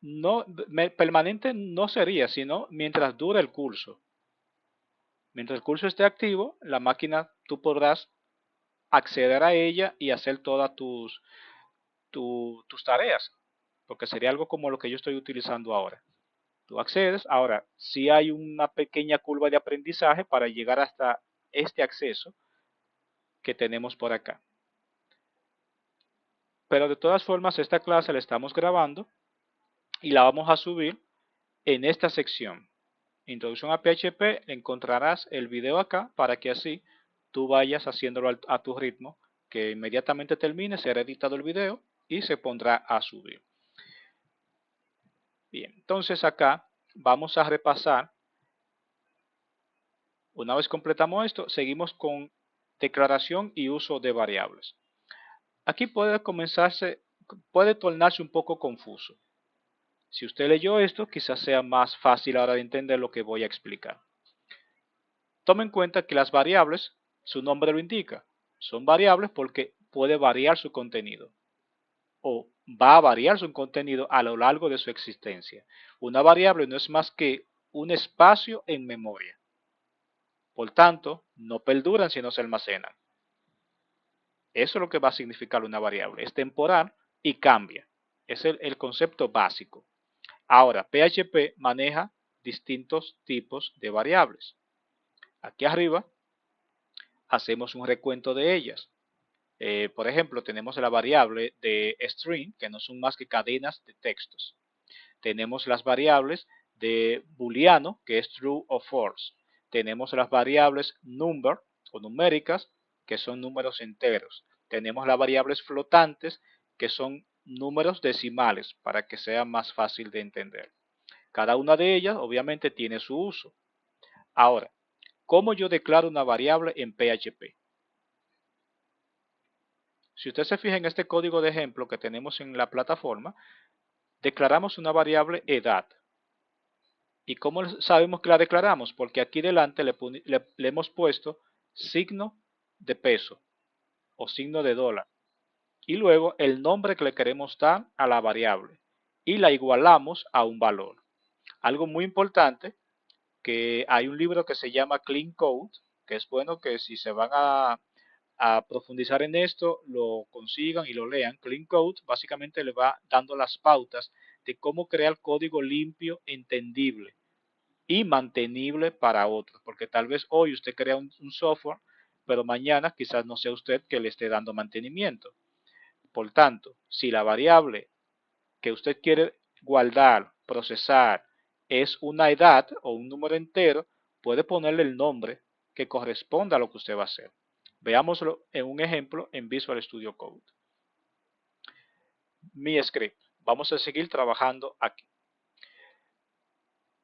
No, permanente no sería, sino mientras dure el curso. Mientras el curso esté activo, la máquina tú podrás acceder a ella y hacer todas tus tareas, porque sería algo como lo que yo estoy utilizando ahora. Tú accedes, ahora sí hay una pequeña curva de aprendizaje para llegar hasta este acceso que tenemos por acá. Pero de todas formas, esta clase la estamos grabando y la vamos a subir en esta sección. Introducción a PHP, encontrarás el video acá para que así tú vayas haciéndolo a tu ritmo, que inmediatamente termine, será editado el video y se pondrá a subir. Bien, entonces acá vamos a repasar. Una vez completamos esto, seguimos con declaración y uso de variables. Aquí puede tornarse un poco confuso. Si usted leyó esto, quizás sea más fácil ahora de entender lo que voy a explicar. Tome en cuenta que las variables, su nombre lo indica, son variables porque puede variar su contenido o va a variar su contenido a lo largo de su existencia. Una variable no es más que un espacio en memoria. Por tanto, no perduran si no se almacenan. Eso es lo que va a significar una variable. Es temporal y cambia. Es el concepto básico. Ahora, PHP maneja distintos tipos de variables. Aquí arriba hacemos un recuento de ellas. Por ejemplo, tenemos la variable de string, que no son más que cadenas de textos. Tenemos las variables de booleano, que es true o false. Tenemos las variables number o numéricas, que son números enteros. Tenemos las variables flotantes, que son números decimales, para que sea más fácil de entender. Cada una de ellas, obviamente, tiene su uso. Ahora, ¿cómo yo declaro una variable en PHP? Si usted se fija en este código de ejemplo que tenemos en la plataforma, declaramos una variable edad. ¿Y cómo sabemos que la declaramos? Porque aquí delante le hemos puesto signo de peso o signo de dólar. Y luego el nombre que le queremos dar a la variable. Y la igualamos a un valor. Algo muy importante, que hay un libro que se llama Clean Code, que es bueno que si se van a profundizar en esto, lo consigan y lo lean. Clean Code básicamente le va dando las pautas de cómo crear código limpio, entendible y mantenible para otros, porque tal vez hoy usted crea un software, pero mañana quizás no sea usted que le esté dando mantenimiento. Por tanto, si la variable que usted quiere guardar, procesar, es una edad o un número entero, puede ponerle el nombre que corresponda a lo que usted va a hacer. Veámoslo en un ejemplo en Visual Studio Code. Mi script. Vamos a seguir trabajando aquí.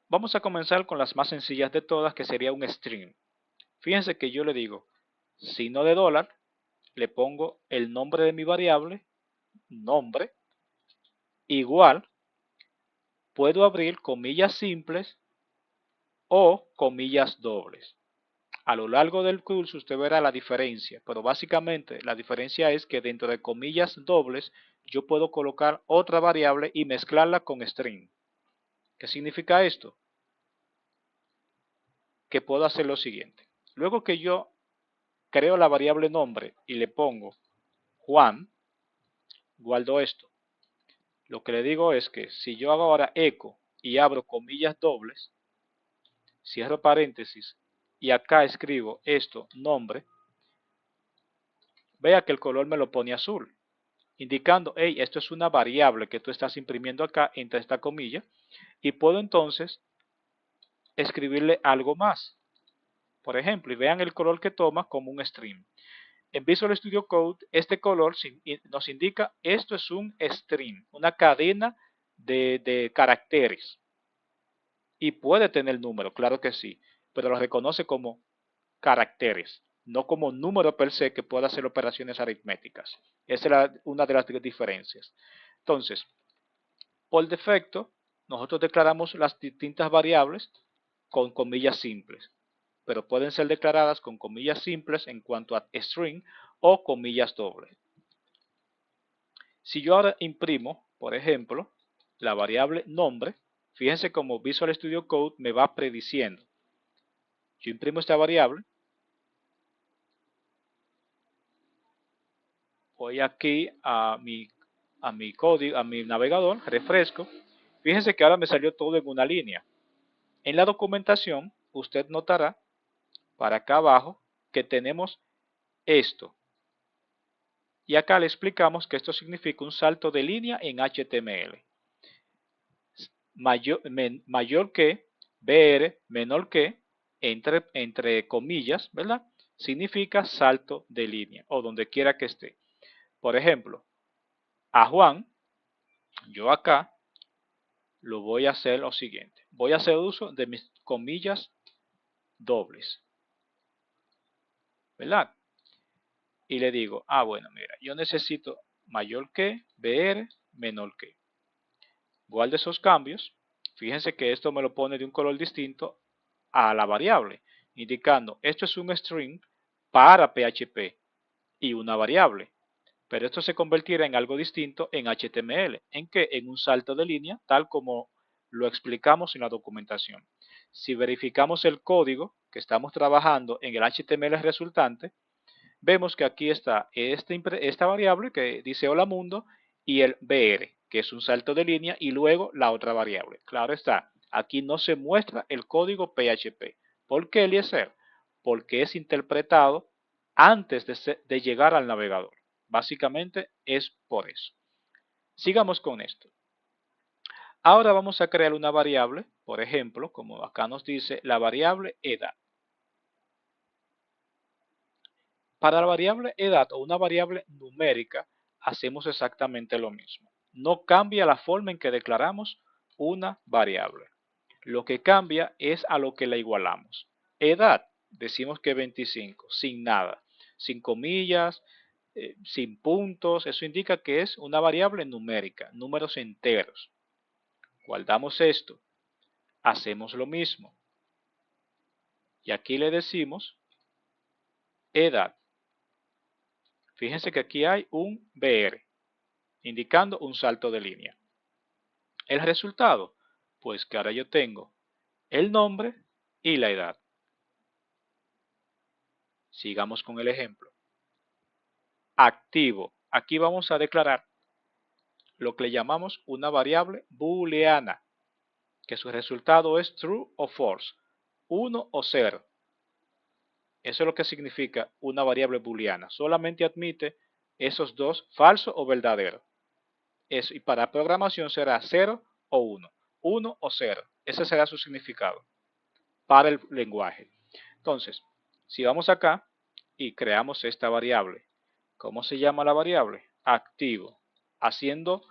Vamos a comenzar con las más sencillas de todas, que sería un string. Fíjense que yo le digo signo de dólar, le pongo el nombre de mi variable, nombre, igual, puedo abrir comillas simples o comillas dobles. A lo largo del curso usted verá la diferencia, pero básicamente la diferencia es que dentro de comillas dobles yo puedo colocar otra variable y mezclarla con string. ¿Qué significa esto? Que puedo hacer lo siguiente. Luego que yo creo la variable nombre y le pongo Juan, guardo esto. Lo que le digo es que si yo hago ahora eco y abro comillas dobles, cierro paréntesis y acá escribo esto, nombre, vea que el color me lo pone azul, indicando, hey, esto es una variable que tú estás imprimiendo acá entre esta comilla, y puedo entonces escribirle algo más. Por ejemplo, y vean el color que toma como un string. En Visual Studio Code, este color nos indica esto es un string, una cadena de caracteres. Y puede tener número, claro que sí, pero lo reconoce como caracteres, no como número per se que pueda hacer operaciones aritméticas. Esa es una de las diferencias. Entonces, por defecto, nosotros declaramos las distintas variables con comillas simples, pero pueden ser declaradas con comillas simples en cuanto a string o comillas dobles. Si yo ahora imprimo, por ejemplo, la variable nombre, fíjense cómo Visual Studio Code me va prediciendo. Yo imprimo esta variable, voy aquí a mi código, a mi navegador, refresco. Fíjense que ahora me salió todo en una línea. En la documentación, usted notará para acá abajo que tenemos esto. Y acá le explicamos que esto significa un salto de línea en HTML. Mayor que, BR, menor que, entre comillas, ¿verdad? Significa salto de línea o donde quiera que esté. Por ejemplo, a Juan, yo acá lo voy a hacer lo siguiente. Voy a hacer uso de mis comillas dobles, ¿verdad? y le digo, bueno, mira, yo necesito mayor que, BR, menor que. Guardo esos cambios. Fíjense que esto me lo pone de un color distinto a la variable, indicando esto es un string para PHP y una variable. Pero esto se convertirá en algo distinto en HTML. ¿En qué? En un salto de línea, tal como lo explicamos en la documentación. Si verificamos el código que estamos trabajando en el HTML resultante, vemos que aquí está esta variable que dice hola mundo y el BR, que es un salto de línea, y luego la otra variable. Claro está, aquí no se muestra el código PHP. ¿Por qué, Eliezer? Porque es interpretado antes de llegar al navegador. Básicamente es por eso. Sigamos con esto. Ahora vamos a crear una variable, por ejemplo, como acá nos dice, la variable edad. Para la variable edad o una variable numérica, hacemos exactamente lo mismo. No cambia la forma en que declaramos una variable. Lo que cambia es a lo que la igualamos. Edad, decimos que 25, sin nada, sin comillas, sin puntos. Eso indica que es una variable numérica, números enteros. Guardamos esto, hacemos lo mismo. Y aquí le decimos edad. Fíjense que aquí hay un BR, indicando un salto de línea. El resultado, pues que ahora yo tengo el nombre y la edad. Sigamos con el ejemplo. Activo. Aquí vamos a declarar lo que le llamamos una variable booleana, que su resultado es true o false, 1 o 0. Eso es lo que significa una variable booleana. Solamente admite esos dos, falso o verdadero. Eso, y para programación será 0 o 1. 1 o 0. Ese será su significado para el lenguaje. Entonces, si vamos acá y creamos esta variable, ¿cómo se llama la variable? Activo, haciendo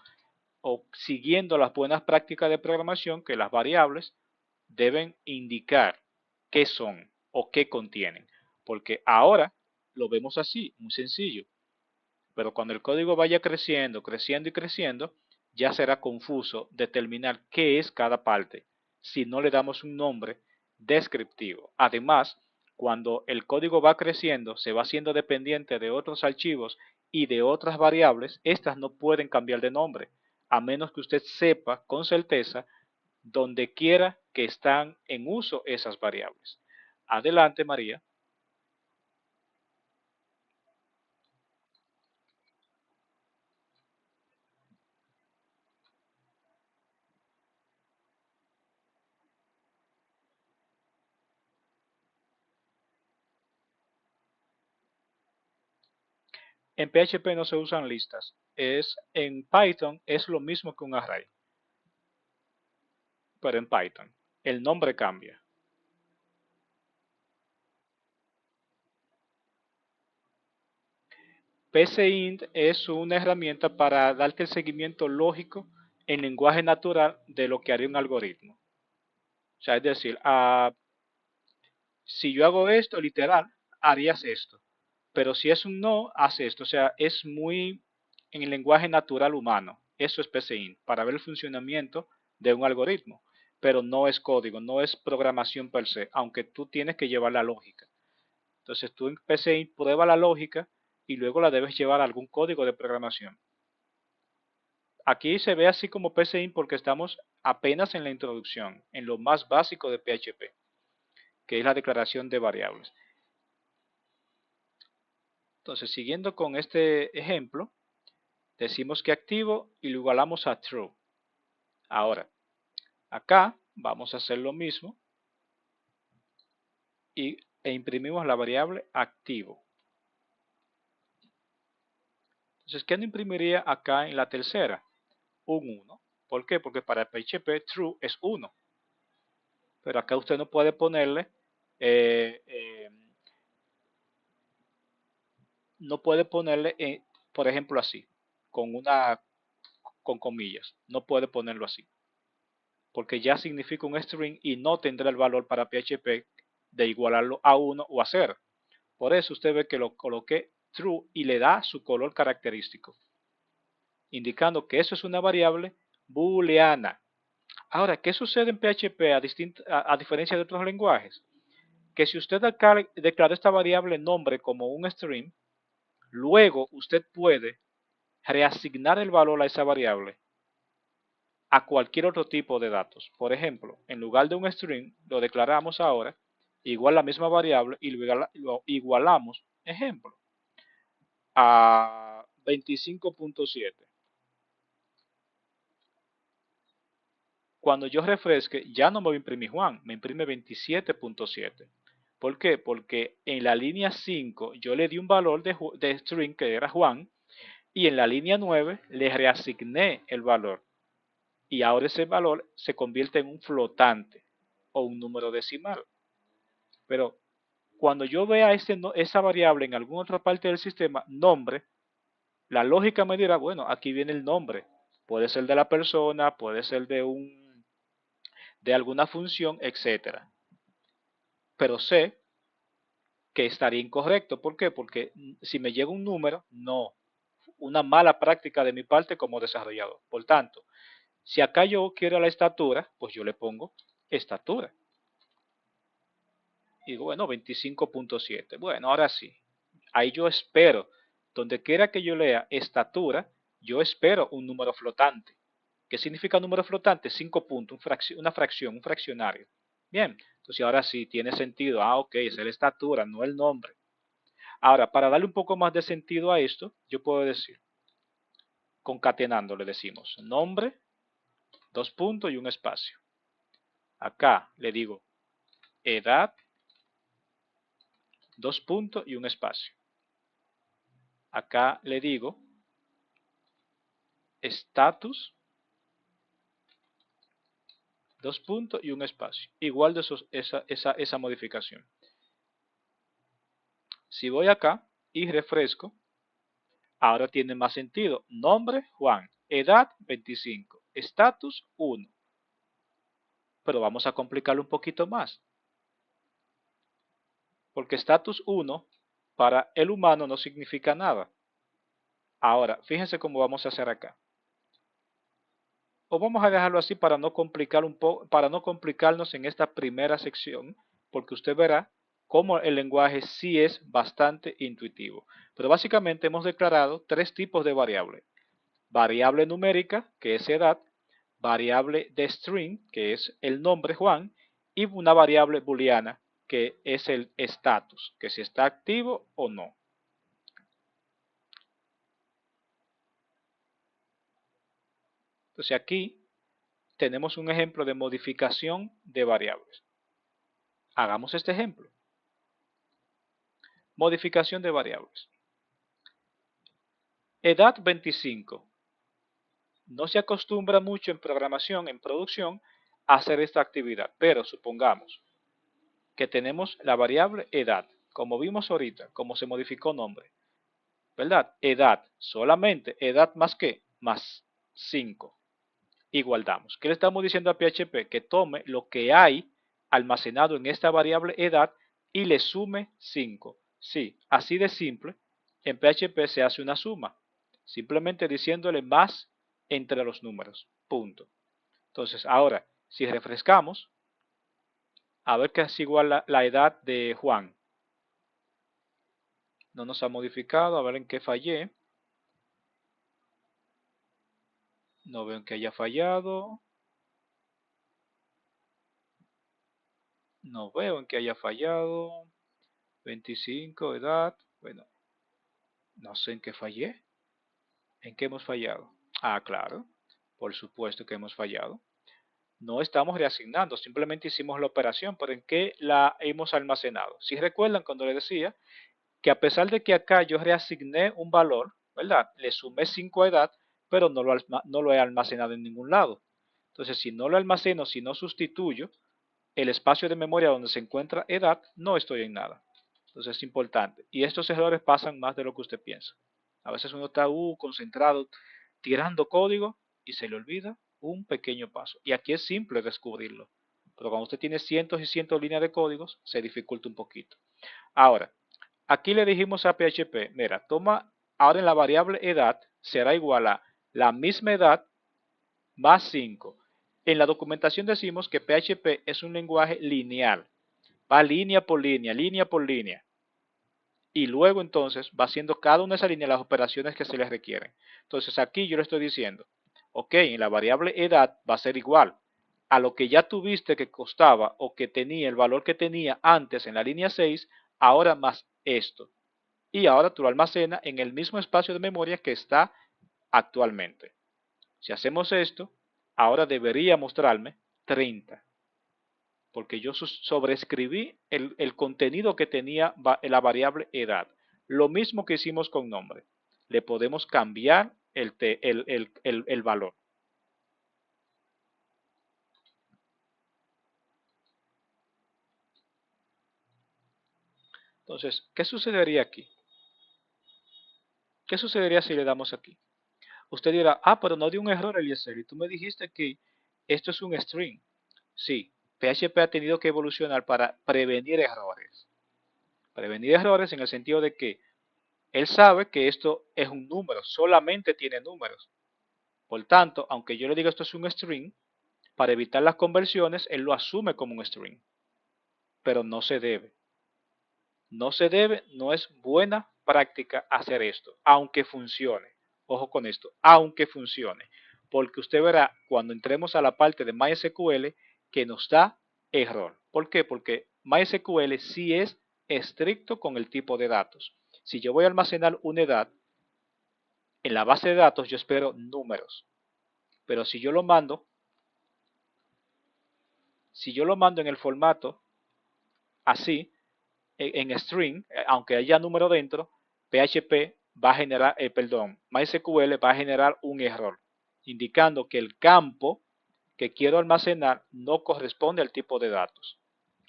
o siguiendo las buenas prácticas de programación que las variables deben indicar qué son o qué contienen. Porque ahora lo vemos así, muy sencillo. Pero cuando el código vaya creciendo, creciendo y creciendo, ya será confuso determinar qué es cada parte si no le damos un nombre descriptivo. Además, cuando el código va creciendo, se va haciendo dependiente de otros archivos y de otras variables, estas no pueden cambiar de nombre, a menos que usted sepa con certeza donde quiera que están en uso esas variables. Adelante, María. En PHP no se usan listas. En Python es lo mismo que un array, pero en Python. El nombre cambia. PCInt es una herramienta para darte el seguimiento lógico en lenguaje natural de lo que haría un algoritmo. O sea, es decir, si yo hago esto, literal, harías esto. Pero si es un no, hace esto. O sea, es muy en el lenguaje natural humano. Eso es PCInt, para ver el funcionamiento de un algoritmo. Pero no es código, no es programación per se, aunque tú tienes que llevar la lógica. Entonces tú en PCInt prueba la lógica y luego la debes llevar a algún código de programación. Aquí se ve así como PCInt porque estamos apenas en la introducción, en lo más básico de PHP, que es la declaración de variables. Entonces, siguiendo con este ejemplo, decimos que activo y lo igualamos a true. Ahora, acá vamos a hacer lo mismo e imprimimos la variable activo. Entonces, ¿qué no imprimiría acá en la tercera? Un 1. ¿Por qué? Porque para PHP true es 1. Pero acá usted no puede ponerle, eh, eh, no puede ponerle, por ejemplo, así, con comillas. No puede ponerlo así. Porque ya significa un string y no tendrá el valor para PHP de igualarlo a 1 o a 0. Por eso usted ve que lo coloqué true y le da su color característico, indicando que eso es una variable booleana. Ahora, ¿qué sucede en PHP a diferencia de otros lenguajes? Que si usted declara esta variable nombre como un string, luego usted puede reasignar el valor a esa variable a cualquier otro tipo de datos. Por ejemplo, en lugar de un string, lo declaramos ahora igual la misma variable y lo igualamos, ejemplo, a 25.7. Cuando yo refresque, ya no me va a imprimir Juan, me imprime 27.7. ¿Por qué? Porque en la línea 5 yo le di un valor de string que era Juan y en la línea 9 le reasigné el valor. Y ahora ese valor se convierte en un flotante o un número decimal. Pero cuando yo vea esa variable en alguna otra parte del sistema, nombre, la lógica me dirá, bueno, aquí viene el nombre. Puede ser de la persona, puede ser de alguna función, etcétera. Pero sé que estaría incorrecto. ¿Por qué? Porque si me llega un número, no. Una mala práctica de mi parte como desarrollador. Por tanto, si acá yo quiero la estatura, pues yo le pongo estatura. Y digo, bueno, 25.7. Bueno, ahora sí. Ahí yo espero, donde quiera que yo lea estatura, yo espero un número flotante. ¿Qué significa número flotante? 5 puntos, una fracción, un fraccionario. Bien, entonces ahora sí tiene sentido. Ah, ok, es la estatura, no el nombre. Ahora, para darle un poco más de sentido a esto, yo puedo decir, concatenando le decimos nombre, dos puntos y un espacio. Acá le digo edad, dos puntos y un espacio. Acá le digo estatus, dos puntos y un espacio. Igual de esa modificación. Si voy acá y refresco, ahora tiene más sentido. Nombre, Juan. Edad, 25. Estatus, 1. Pero vamos a complicarlo un poquito más. Porque estatus 1 para el humano no significa nada. Ahora, fíjense cómo vamos a hacer acá. O vamos a dejarlo así para no complicar para no complicarnos en esta primera sección, porque usted verá cómo el lenguaje sí es bastante intuitivo. Pero básicamente hemos declarado tres tipos de variables. Variable numérica, que es edad, variable de string, que es el nombre Juan, y una variable booleana, que es el estatus, que si está activo o no. Entonces aquí tenemos un ejemplo de modificación de variables. Hagamos este ejemplo. Modificación de variables. Edad 25. No se acostumbra mucho en programación, en producción, a hacer esta actividad, pero supongamos que tenemos la variable edad, como vimos ahorita, como se modificó nombre, ¿verdad? Edad, solamente edad más qué, más 5. Igualdamos. ¿Qué le estamos diciendo a PHP? Que tome lo que hay almacenado en esta variable edad y le sume 5. Sí, así de simple, en PHP se hace una suma, simplemente diciéndole más entre los números, punto. Entonces, ahora, si refrescamos, a ver qué es igual la edad de Juan. No nos ha modificado, a ver en qué fallé. No veo en que haya fallado. No veo en que haya fallado. 25, edad. Bueno, no sé en qué fallé. ¿En qué hemos fallado? Ah, claro. Por supuesto que hemos fallado. No estamos reasignando, simplemente hicimos la operación, pero ¿en qué la hemos almacenado? Si recuerdan cuando les decía que a pesar de que acá yo reasigné un valor, ¿verdad? Le sumé 5 a edad, pero no lo he almacenado en ningún lado. Entonces, si no lo almaceno, si no sustituyo el espacio de memoria donde se encuentra edad, no estoy en nada. Entonces es importante. Y estos errores pasan más de lo que usted piensa. A veces uno está concentrado tirando código y se le olvida un pequeño paso. Y aquí es simple descubrirlo. Pero cuando usted tiene cientos y cientos de líneas de códigos, se dificulta un poquito. Ahora, aquí le dijimos a PHP, mira, toma ahora en la variable edad será igual a la misma edad más 5. En la documentación decimos que PHP es un lenguaje lineal, va línea por línea, línea por línea. Y luego entonces va haciendo cada una de esas líneas las operaciones que se les requieren. Entonces aquí yo le estoy diciendo, ok, en la variable edad va a ser igual a lo que ya tuviste que costaba o que tenía el valor que tenía antes en la línea 6, ahora más esto. Y ahora tú lo almacenas en el mismo espacio de memoria que está actualmente. Si hacemos esto, ahora debería mostrarme 30, porque yo sobreescribí el contenido que tenía la variable edad. Lo mismo que hicimos con nombre. Le podemos cambiar el valor. Entonces, ¿qué sucedería aquí? ¿Qué sucedería si le damos aquí? Usted dirá, pero no dio un error, Eliezer, y tú me dijiste que esto es un string. Sí, PHP ha tenido que evolucionar para prevenir errores. Prevenir errores en el sentido de que él sabe que esto es un número, solamente tiene números. Por tanto, aunque yo le diga esto es un string, para evitar las conversiones, él lo asume como un string. Pero no se debe. No se debe, no es buena práctica hacer esto, aunque funcione. Ojo con esto, aunque funcione. Porque usted verá cuando entremos a la parte de MySQL que nos da error. ¿Por qué? Porque MySQL sí es estricto con el tipo de datos. Si yo voy a almacenar una edad, en la base de datos yo espero números. Pero si yo lo mando en el formato así, en string, aunque haya número dentro, PHP va a generar, MySQL va a generar un error, indicando que el campo que quiero almacenar no corresponde al tipo de datos.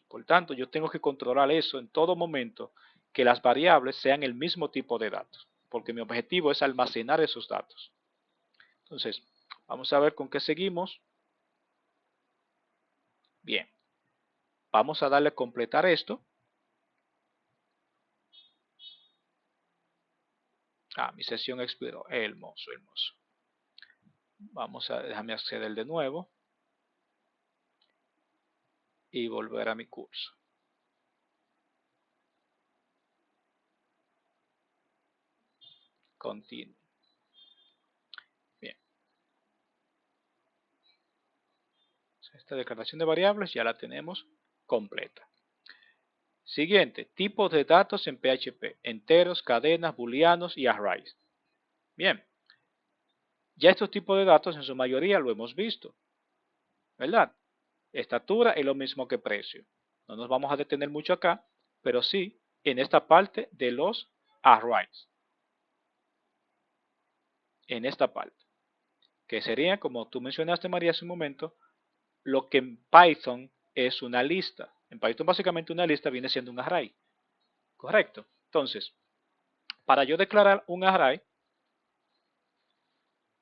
Por tanto, yo tengo que controlar eso en todo momento, que las variables sean el mismo tipo de datos, porque mi objetivo es almacenar esos datos. Entonces, vamos a ver con qué seguimos. Bien, vamos a darle a completar esto. Mi sesión expiró. Hermoso, hermoso. Déjame acceder de nuevo y volver a mi curso. Continúo. Bien. Esta declaración de variables ya la tenemos completa. Siguiente, tipos de datos en PHP, enteros, cadenas, booleanos y arrays. Bien, ya estos tipos de datos en su mayoría lo hemos visto, ¿verdad? Estatura es lo mismo que precio. No nos vamos a detener mucho acá, pero sí en esta parte de los arrays. En esta parte, que sería, como tú mencionaste, María, hace un momento, lo que en Python es una lista. En Python básicamente una lista viene siendo un array. ¿Correcto? Entonces, para yo declarar un array,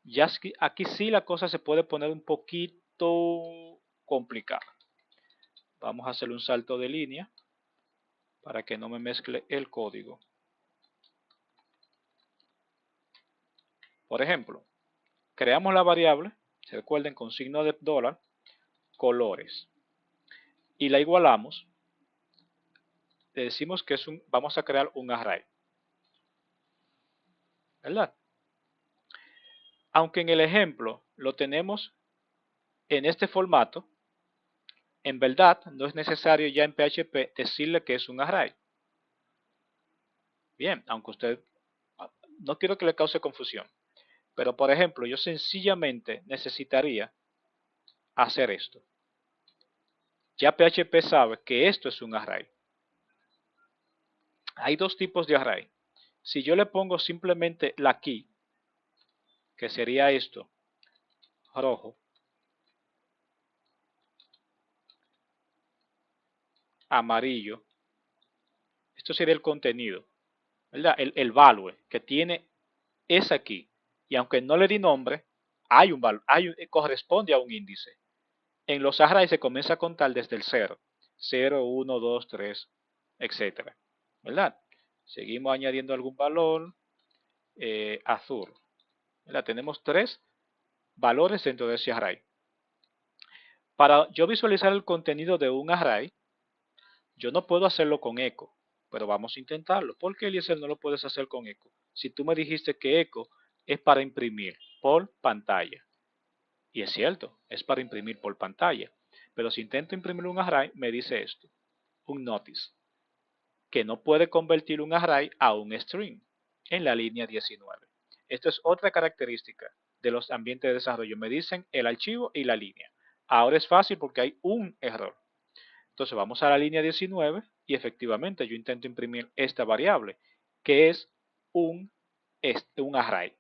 ya aquí sí la cosa se puede poner un poquito complicada. Vamos a hacer un salto de línea para que no me mezcle el código. Por ejemplo, creamos la variable, se recuerden con signo de dólar, colores, y la igualamos. Le decimos que vamos a crear un array, ¿verdad? Aunque en el ejemplo lo tenemos en este formato, en verdad no es necesario ya en PHP decirle que es un array. Bien, aunque usted no quiero que le cause confusión, pero por ejemplo yo sencillamente necesitaría hacer esto. Ya PHP sabe que esto es un array. Hay dos tipos de array. Si yo le pongo simplemente la key, que sería esto, rojo, amarillo, esto sería el contenido, ¿verdad? El value que tiene es aquí. Y aunque no le di nombre, hay un valor, corresponde a un índice. En los arrays se comienza a contar desde el 0, 0, 1, 2, 3, etcétera, ¿verdad? Seguimos añadiendo algún valor. Azul. Tenemos 3 valores dentro de ese array. Para yo visualizar el contenido de un array, yo no puedo hacerlo con eco, pero vamos a intentarlo. ¿Por qué, Eliezer, no lo puedes hacer con eco? Si tú me dijiste que eco es para imprimir por pantalla. Y es cierto, es para imprimir por pantalla. Pero si intento imprimir un array, me dice esto, un notice, que no puede convertir un array a un string en la línea 19. Esto es otra característica de los ambientes de desarrollo. Me dicen el archivo y la línea. Ahora es fácil porque hay un error. Entonces vamos a la línea 19 y efectivamente yo intento imprimir esta variable, que es un array.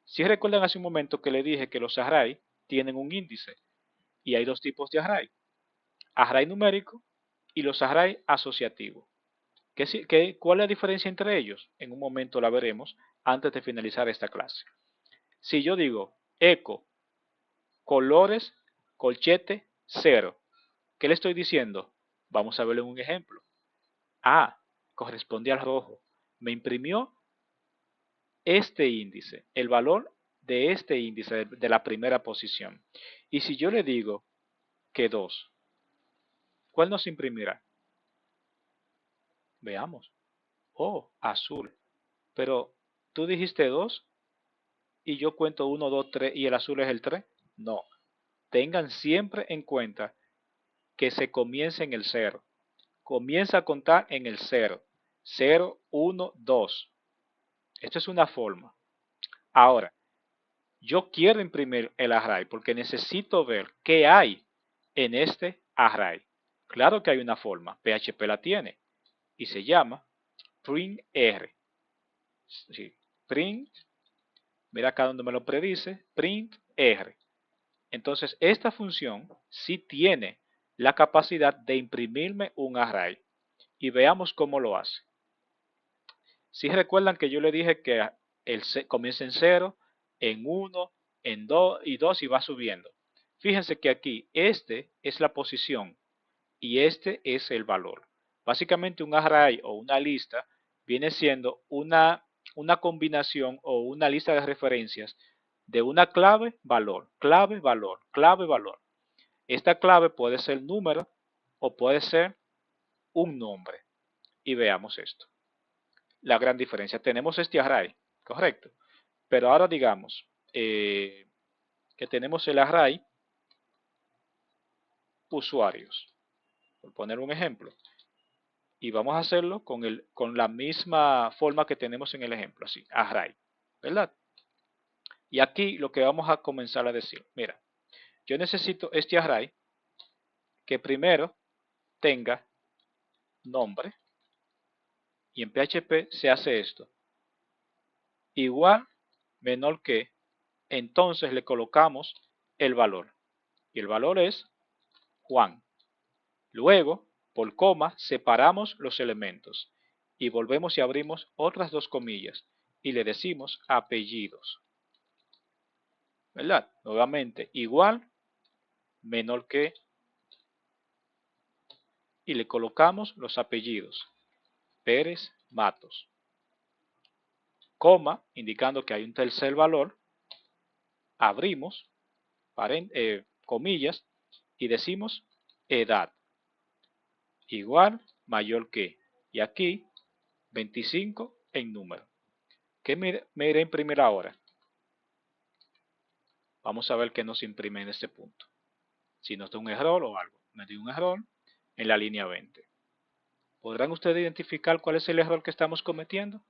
Si recuerdan hace un momento que le dije que los arrays tienen un índice y hay 2 tipos de array. Array numérico y los arrays asociativos. ¿Cuál es la diferencia entre ellos? En un momento la veremos antes de finalizar esta clase. Si yo digo eco colores colchete 0, ¿qué le estoy diciendo? Vamos a verlo en un ejemplo. A corresponde al rojo. Me imprimió este índice, el valor de este índice de la primera posición. Y si yo le digo que 2, ¿cuál nos imprimirá? Veamos. Oh, azul. Pero tú dijiste 2 y yo cuento 1, 2, 3 y el azul es el 3. No. Tengan siempre en cuenta que se comienza en el 0. Comienza a contar en el 0. 0, 1, 2. Esto es una forma. Ahora, yo quiero imprimir el array porque necesito ver qué hay en este array. Claro que hay una forma, PHP la tiene y se llama printr. Sí, print, mira acá donde me lo predice, printr. Entonces, esta función sí tiene la capacidad de imprimirme un array. Y veamos cómo lo hace. Si recuerdan que yo le dije que comienza en 0, en 1, en 2 y va subiendo. Fíjense que aquí este es la posición y este es el valor. Básicamente un array o una lista viene siendo una combinación o una lista de referencias de una clave, valor, clave, valor, clave, valor. Esta clave puede ser número o puede ser un nombre. Y veamos esto. La gran diferencia. Tenemos este array, correcto. Pero ahora digamos que tenemos el array usuarios, por poner un ejemplo. Y vamos a hacerlo con la misma forma que tenemos en el ejemplo, así, array, ¿verdad? Y aquí lo que vamos a comenzar a decir, mira, yo necesito este array que primero tenga nombre, y en PHP se hace esto, igual, menor que, entonces le colocamos el valor, y el valor es Juan. Luego, por coma, separamos los elementos, y volvemos y abrimos otras 2 comillas, y le decimos apellidos. ¿Verdad? Nuevamente, igual, menor que, y le colocamos los apellidos, Pérez Matos, coma, indicando que hay un tercer valor, abrimos, comillas, y decimos edad, igual, mayor que, y aquí, 25 en número. ¿Qué me iré a imprimir ahora? Vamos a ver qué nos imprime en este punto. Si nos da un error o algo. Me dio un error en la línea 20. ¿Podrán ustedes identificar cuál es el error que estamos cometiendo?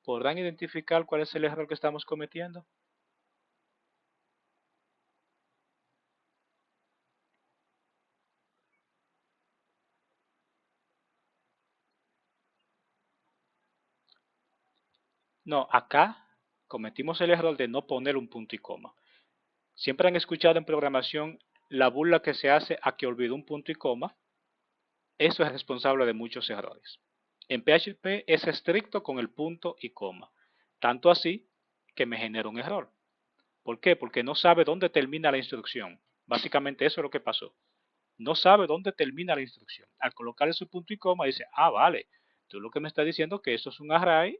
¿Podrán identificar cuál es el error que estamos cometiendo? No, acá cometimos el error de no poner un punto y coma. Siempre han escuchado en programación la burla que se hace a que olvidó un punto y coma. Eso es responsable de muchos errores. En PHP es estricto con el punto y coma, tanto así que me genera un error. ¿Por qué? Porque no sabe dónde termina la instrucción. Básicamente eso es lo que pasó. No sabe dónde termina la instrucción. Al colocarle su punto y coma dice, ah, vale, tú lo que me estás diciendo es que esto es un array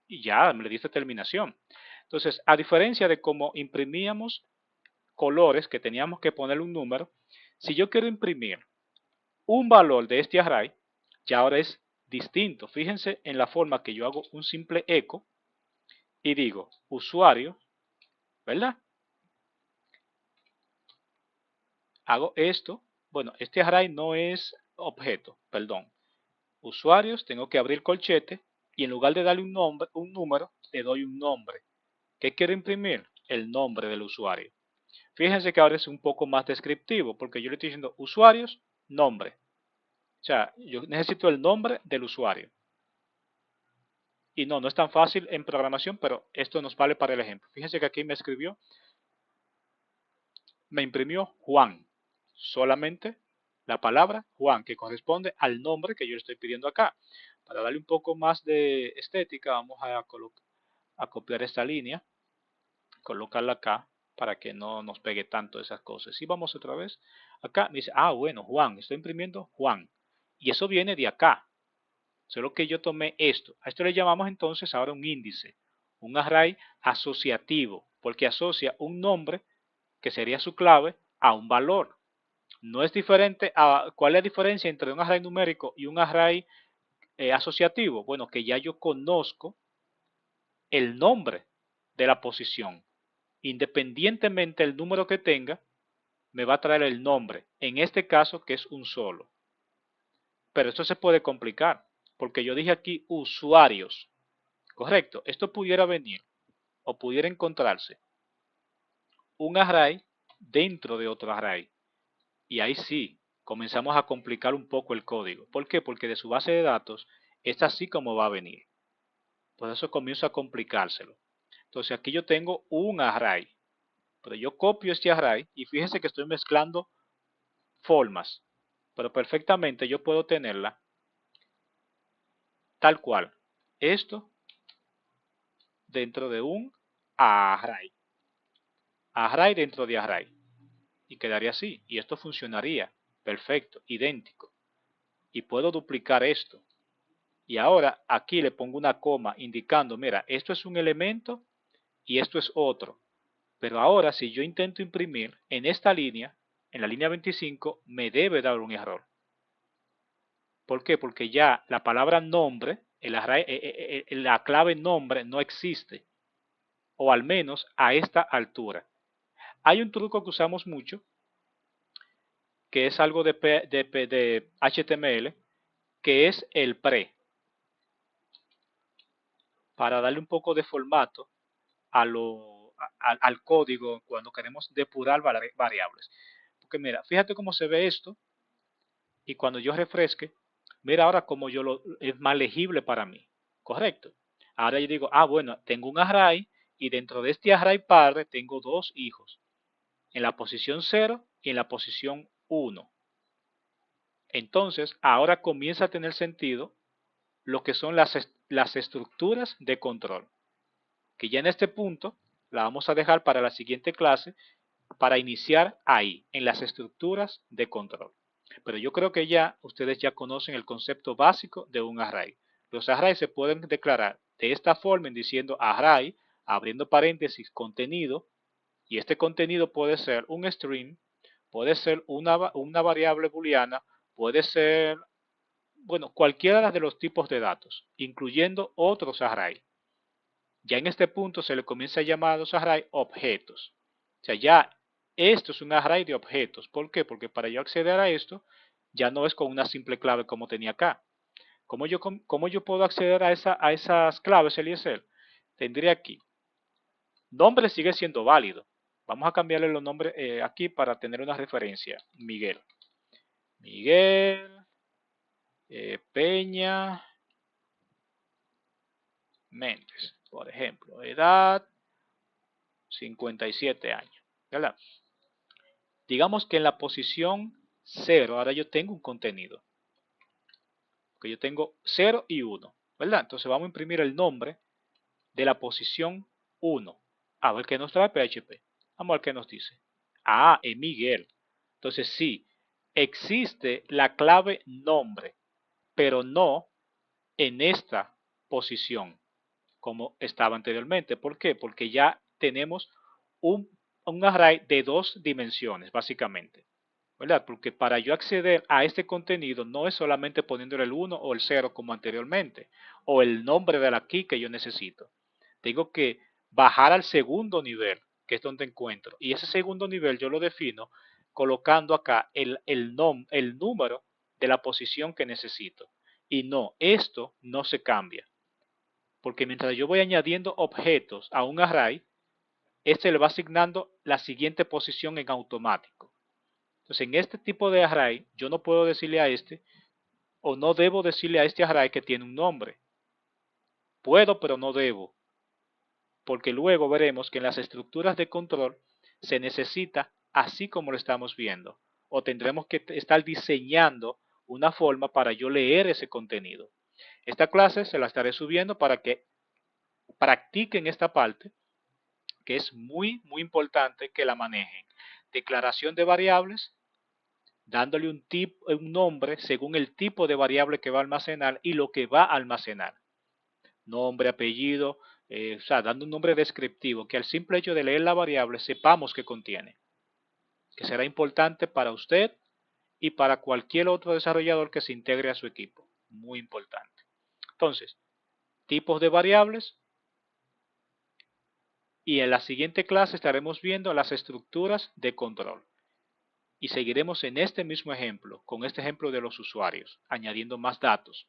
y ya me le diste terminación. Entonces, a diferencia de cómo imprimíamos colores que teníamos que ponerle un número, si yo quiero imprimir un valor de este array, ya ahora es distinto. Fíjense en la forma que yo hago un simple eco y digo usuario, ¿verdad? Hago esto. Bueno, este array no es objeto, perdón. Usuarios, tengo que abrir colchete y en lugar de darle un nombre, un número, le doy un nombre. ¿Qué quiero imprimir? El nombre del usuario. Fíjense que ahora es un poco más descriptivo porque yo le estoy diciendo usuarios, nombre. O sea, yo necesito el nombre del usuario. Y no, no es tan fácil en programación, pero esto nos vale para el ejemplo. Fíjense que aquí me imprimió Juan. Solamente la palabra Juan, que corresponde al nombre que yo le estoy pidiendo acá. Para darle un poco más de estética, vamos a copiar esta línea, colocarla acá para que no nos pegue tanto esas cosas. Y vamos otra vez acá, me dice, ah, bueno, Juan, estoy imprimiendo Juan. Y eso viene de acá. Solo que yo tomé esto. A esto le llamamos entonces ahora un índice, un array asociativo, porque asocia un nombre, que sería su clave, a un valor. No es diferente a, ¿cuál es la diferencia entre un array numérico y un array asociativo? Bueno, que ya yo conozco el nombre de la posición. Independientemente del número que tenga, me va a traer el nombre. En este caso, que es un solo. Pero esto se puede complicar, porque yo dije aquí usuarios. Correcto, esto pudiera venir o pudiera encontrarse un array dentro de otro array. Y ahí sí, comenzamos a complicar un poco el código. ¿Por qué? Porque de su base de datos es así como va a venir. Por eso comienzo a complicárselo. Entonces aquí yo tengo un array, pero yo copio este array y fíjense que estoy mezclando formas, pero perfectamente yo puedo tenerla tal cual. Esto dentro de un array. Array dentro de array. Y quedaría así. Y esto funcionaría. Perfecto, idéntico. Y puedo duplicar esto. Y ahora aquí le pongo una coma indicando, mira, esto es un elemento y esto es otro. Pero ahora si yo intento imprimir en esta línea, en la línea 25, me debe dar un error. ¿Por qué? Porque ya la palabra nombre, la clave nombre no existe. O al menos a esta altura. Hay un truco que usamos mucho, que es algo de HTML, que es el pre, para darle un poco de formato al código cuando queremos depurar variables. Porque mira, fíjate cómo se ve esto y cuando yo refresque, mira ahora cómo es más legible para mí. Correcto. Ahora yo digo, ah, bueno, tengo un array y dentro de este array padre tengo dos hijos, en la posición 0 y en la posición 1. Entonces, ahora comienza a tener sentido lo que son las estructuras de control, que ya en este punto la vamos a dejar para la siguiente clase para iniciar ahí, en las estructuras de control. Pero yo creo que ya ustedes ya conocen el concepto básico de un array. Los arrays se pueden declarar de esta forma diciendo array, abriendo paréntesis, contenido, y este contenido puede ser un string, puede ser una variable booleana, puede ser, bueno, cualquiera de los tipos de datos, incluyendo otros arrays. Ya en este punto se le comienza a llamar a los arrays objetos. O sea, ya esto es un array de objetos. ¿Por qué? Porque para yo acceder a esto, ya no es con una simple clave como tenía acá. ¿Cómo yo puedo acceder a esas claves, Eliezer? Tendría aquí. Nombre sigue siendo válido. Vamos a cambiarle los nombres aquí para tener una referencia. Miguel. Miguel Peña Méndez, por ejemplo. Edad 57 años. ¿Verdad? Digamos que en la posición 0, ahora yo tengo un contenido. Que yo tengo 0 y 1. ¿Verdad? Entonces vamos a imprimir el nombre de la posición 1. A ver qué nos trae PHP. Vamos a ver qué nos dice. Ah, es Miguel. Entonces sí, existe la clave nombre, pero no en esta posición como estaba anteriormente. ¿Por qué? Porque ya tenemos un, un array de 2 dimensiones, básicamente. ¿Verdad? Porque para yo acceder a este contenido no es solamente poniéndole el 1 o el 0 como anteriormente, o el nombre de la key que yo necesito. Tengo que bajar al segundo nivel, que es donde encuentro. Y ese segundo nivel yo lo defino colocando acá el número de la posición que necesito. Y no, esto no se cambia. Porque mientras yo voy añadiendo objetos a un array, este le va asignando la siguiente posición en automático. Entonces, en este tipo de array, yo no puedo decirle a este, o no debo decirle a este array que tiene un nombre. Puedo, pero no debo, porque luego veremos que en las estructuras de control se necesita así como lo estamos viendo, o tendremos que estar diseñando una forma para yo leer ese contenido. Esta clase se la estaré subiendo para que practiquen esta parte, que es muy importante que la manejen. Declaración de variables, dándole un nombre según el tipo de variable que va a almacenar y lo que va a almacenar. Nombre, apellido, o sea, dando un nombre descriptivo que al simple hecho de leer la variable sepamos que contiene, que será importante para usted y para cualquier otro desarrollador que se integre a su equipo. Muy importante. Entonces, tipos de variables, y en la siguiente clase estaremos viendo las estructuras de control. Y seguiremos en este mismo ejemplo, con este ejemplo de los usuarios, añadiendo más datos.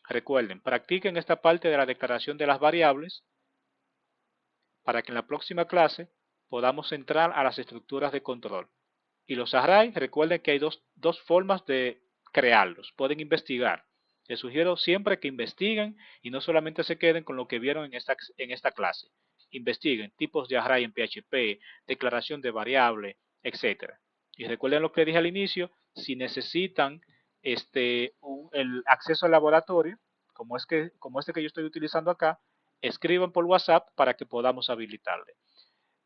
Recuerden, practiquen esta parte de la declaración de las variables para que en la próxima clase podamos entrar a las estructuras de control. Y los arrays, recuerden que hay dos formas de crearlos. Pueden investigar. Les sugiero siempre que investiguen y no solamente se queden con lo que vieron en esta clase. Investiguen tipos de array en PHP, declaración de variable, etc. Y recuerden lo que dije al inicio, si necesitan el acceso al laboratorio, como este que yo estoy utilizando acá, escriban por WhatsApp para que podamos habilitarle.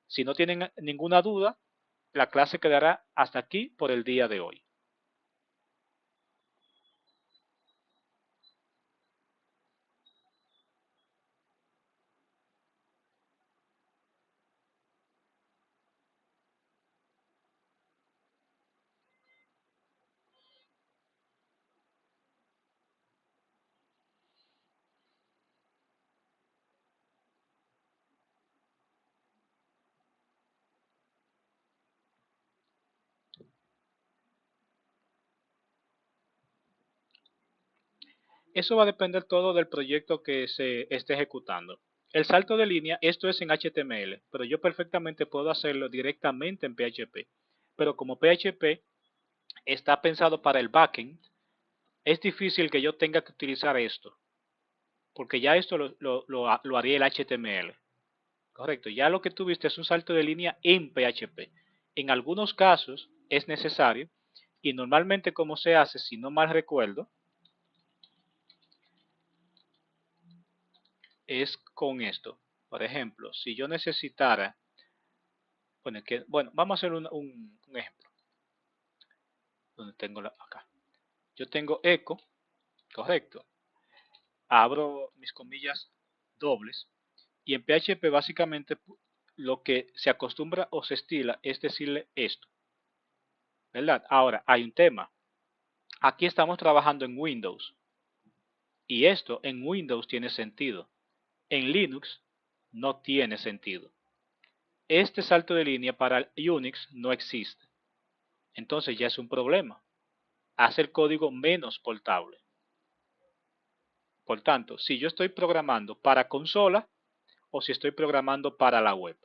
Si no tienen ninguna duda, la clase quedará hasta aquí por el día de hoy. Eso va a depender todo del proyecto que se esté ejecutando. El salto de línea, esto es en HTML, pero yo perfectamente puedo hacerlo directamente en PHP. Pero como PHP está pensado para el backend, es difícil que yo tenga que utilizar esto, porque ya esto lo haría el HTML. Correcto, ya lo que tuviste es un salto de línea en PHP. En algunos casos es necesario y normalmente como se hace, si no mal recuerdo, es con esto. Por ejemplo, si yo necesitara, bueno, vamos a hacer un ejemplo. Donde tengo acá. Yo tengo eco, correcto. Abro mis comillas dobles y en PHP básicamente lo que se acostumbra o se estila es decirle esto, ¿verdad? Ahora, hay un tema. Aquí estamos trabajando en Windows y esto en Windows tiene sentido. En Linux no tiene sentido. Este salto de línea para Unix no existe. Entonces ya es un problema. Hace el código menos portable. Por tanto, si yo estoy programando para consola o si estoy programando para la web.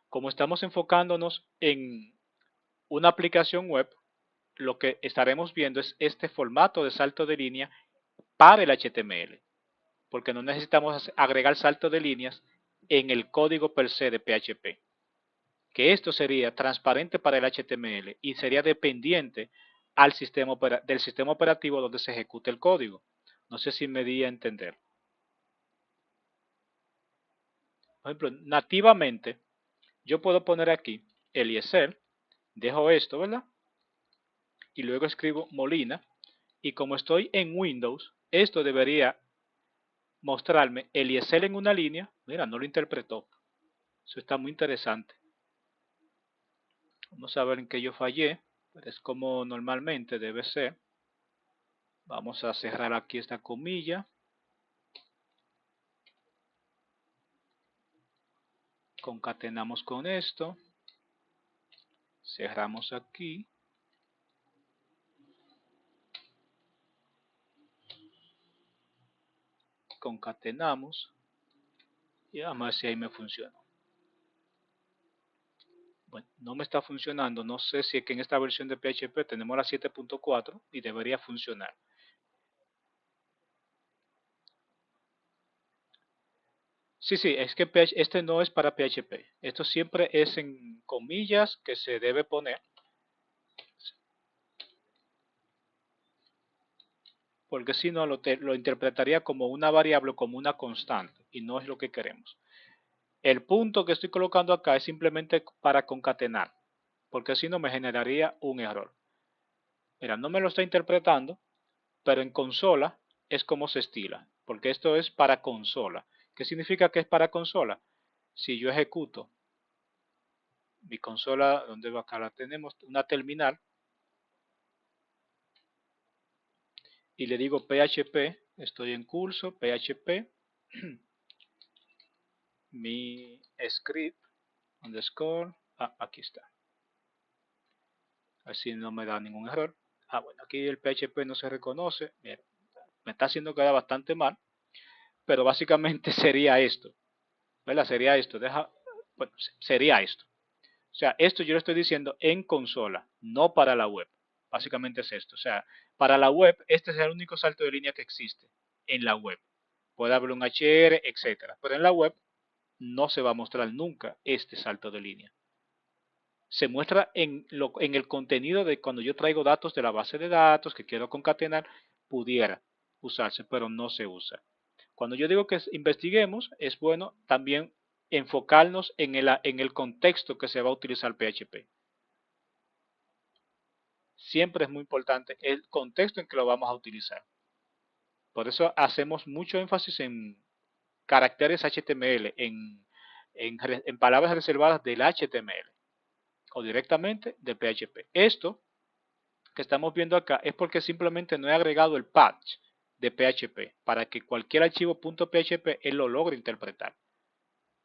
Como estamos enfocándonos en una aplicación web, lo que estaremos viendo es este formato de salto de línea para el HTML, porque no necesitamos agregar salto de líneas en el código per se de PHP, que esto sería transparente para el HTML y sería dependiente del sistema operativo donde se ejecute el código. No sé si me di a entender. Por ejemplo, nativamente, yo puedo poner aquí Eliezer, dejo esto, ¿verdad? Y luego escribo Molina. Y como estoy en Windows, esto debería mostrarme Eliezer en una línea. Mira, no lo interpretó. Eso está muy interesante. Vamos a ver en qué yo fallé. Pero es como normalmente debe ser. Vamos a cerrar aquí esta comilla. Concatenamos con esto. Cerramos aquí. Concatenamos. Y vamos a ver si ahí me funciona. Bueno, no me está funcionando. No sé si es que en esta versión de PHP tenemos la 7.4 y debería funcionar. Sí, sí, es que este no es para PHP. Esto siempre es en comillas que se debe poner, porque si no lo interpretaría como una variable o como una constante, y no es lo que queremos. El punto que estoy colocando acá es simplemente para concatenar, porque si no me generaría un error. Mira, no me lo está interpretando, pero en consola es como se estila, porque esto es para consola. ¿Qué significa que es para consola? Si yo ejecuto mi consola, donde va acá la tenemos, una terminal, y le digo PHP, estoy en curso, PHP, mi script, underscore, aquí está. Así no me da ningún error. Bueno, aquí el PHP no se reconoce. Mira, me está haciendo quedar bastante mal, pero básicamente sería esto, ¿verdad? Sería esto, bueno, sería esto. O sea, esto yo lo estoy diciendo en consola, no para la web. Básicamente es esto. O sea, para la web, este es el único salto de línea que existe en la web. Puede haber un HR, etcétera. Pero en la web no se va a mostrar nunca este salto de línea. Se muestra en el contenido de cuando yo traigo datos de la base de datos que quiero concatenar, pudiera usarse, pero no se usa. Cuando yo digo que investiguemos, es bueno también enfocarnos en el contexto que se va a utilizar PHP. Siempre es muy importante el contexto en que lo vamos a utilizar. Por eso hacemos mucho énfasis en caracteres HTML, en palabras reservadas del HTML o directamente de PHP. Esto que estamos viendo acá es porque simplemente no he agregado el patch de PHP para que cualquier archivo .php él lo logre interpretar.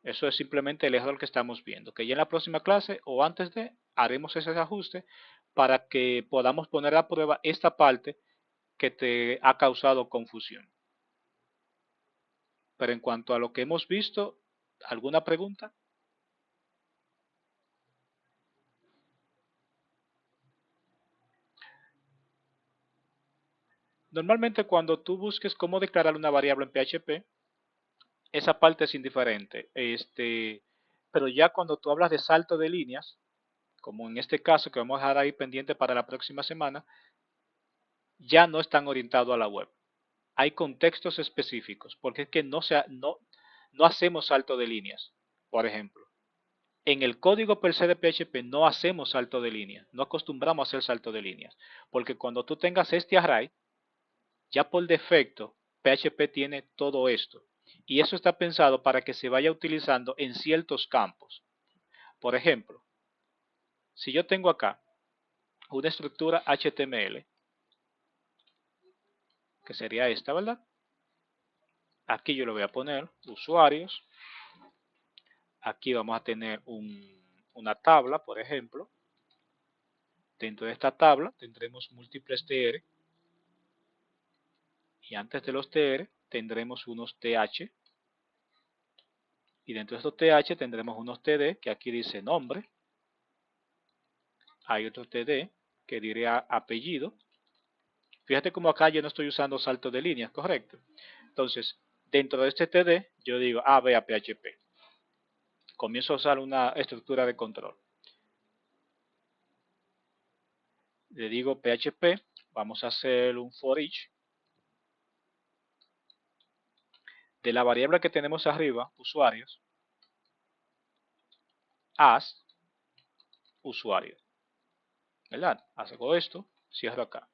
Eso es simplemente el error que estamos viendo, que ya en la próxima clase o antes de haremos ese ajuste para que podamos poner a prueba esta parte que te ha causado confusión. Pero en cuanto a lo que hemos visto, ¿alguna pregunta? Normalmente cuando tú busques cómo declarar una variable en PHP, esa parte es indiferente. Pero ya cuando tú hablas de salto de líneas, como en este caso que vamos a dejar ahí pendiente para la próxima semana, ya no están orientados a la web. Hay contextos específicos, porque es que no hacemos salto de líneas, por ejemplo. En el código per se de PHP no hacemos salto de líneas, no acostumbramos a hacer salto de líneas, porque cuando tú tengas este array, ya por defecto PHP tiene todo esto. Y eso está pensado para que se vaya utilizando en ciertos campos. Por ejemplo, si yo tengo acá una estructura HTML, que sería esta, ¿verdad? Aquí yo le voy a poner usuarios. Aquí vamos a tener una tabla, por ejemplo. Dentro de esta tabla tendremos múltiples TR. Y antes de los TR tendremos unos TH. Y dentro de estos TH tendremos unos TD, que aquí dice nombre. Hay otro TD que diría apellido. Fíjate cómo acá yo no estoy usando saltos de líneas, ¿correcto? Entonces, dentro de este TD, yo digo A, B, A, PHP. Comienzo a usar una estructura de control. Le digo PHP, vamos a hacer un for each. De la variable que tenemos arriba, usuarios, as usuario, ¿verdad? Hago esto, cierro acá.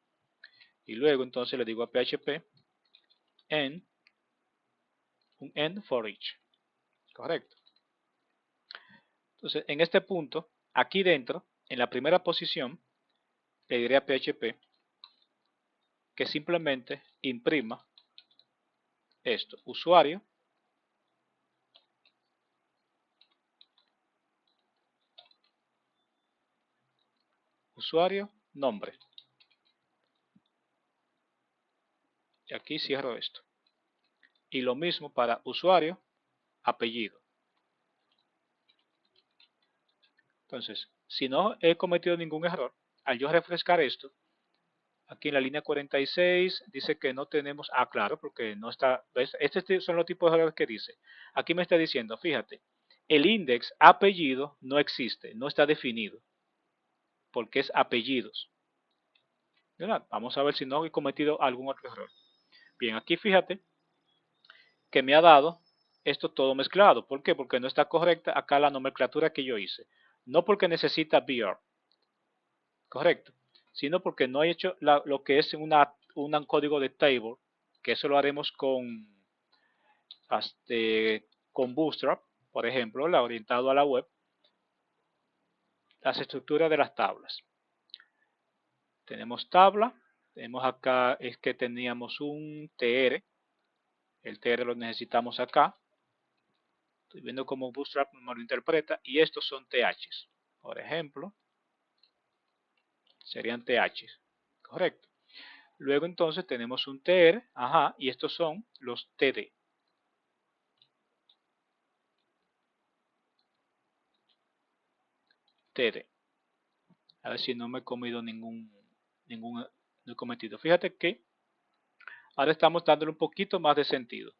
Y luego entonces le digo a PHP end, un end for each. Correcto. Entonces, en este punto, aquí dentro, en la primera posición, le diré a PHP que simplemente imprima esto, usuario, nombre. Y aquí cierro esto. Y lo mismo para usuario, apellido. Entonces, si no he cometido ningún error, al yo refrescar esto, aquí en la línea 46 dice que no tenemos, claro, porque no está, ¿ves? Estos son los tipos de errores que dice. Aquí me está diciendo, fíjate, el index apellido no existe, no está definido, porque es apellidos. ¿Verdad? Vamos a ver si no he cometido algún otro error. Bien, aquí fíjate que me ha dado esto todo mezclado. ¿Por qué? Porque no está correcta acá la nomenclatura que yo hice. No porque necesita BR, correcto, sino porque no he hecho lo que es un código de table, que eso lo haremos con Bootstrap, por ejemplo, orientado a la web, las estructuras de las tablas. Tenemos tabla, tenemos acá, es que teníamos un TR, el TR lo necesitamos acá, estoy viendo cómo Bootstrap me lo interpreta, y estos son THs, por ejemplo, serían THs, correcto. Luego entonces tenemos un TR, y estos son los TD. TD. A ver si no me he comido no he cometido. Fíjate que ahora estamos dándole un poquito más de sentido,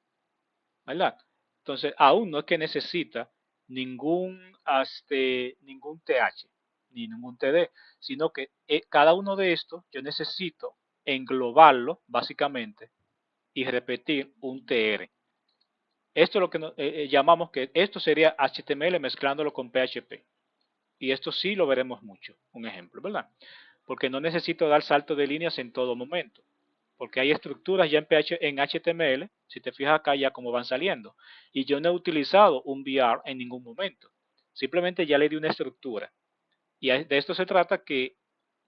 ¿verdad? Entonces, aún no es que necesita ningún TH ni ningún TD, sino que cada uno de estos yo necesito englobarlo básicamente y repetir un TR. Esto es lo que llamamos que esto sería HTML mezclándolo con PHP. Y esto sí lo veremos mucho, un ejemplo, ¿verdad? Porque no necesito dar salto de líneas en todo momento. Porque hay estructuras ya en HTML, si te fijas acá ya cómo van saliendo. Y yo no he utilizado un VR en ningún momento. Simplemente ya le di una estructura. Y de esto se trata que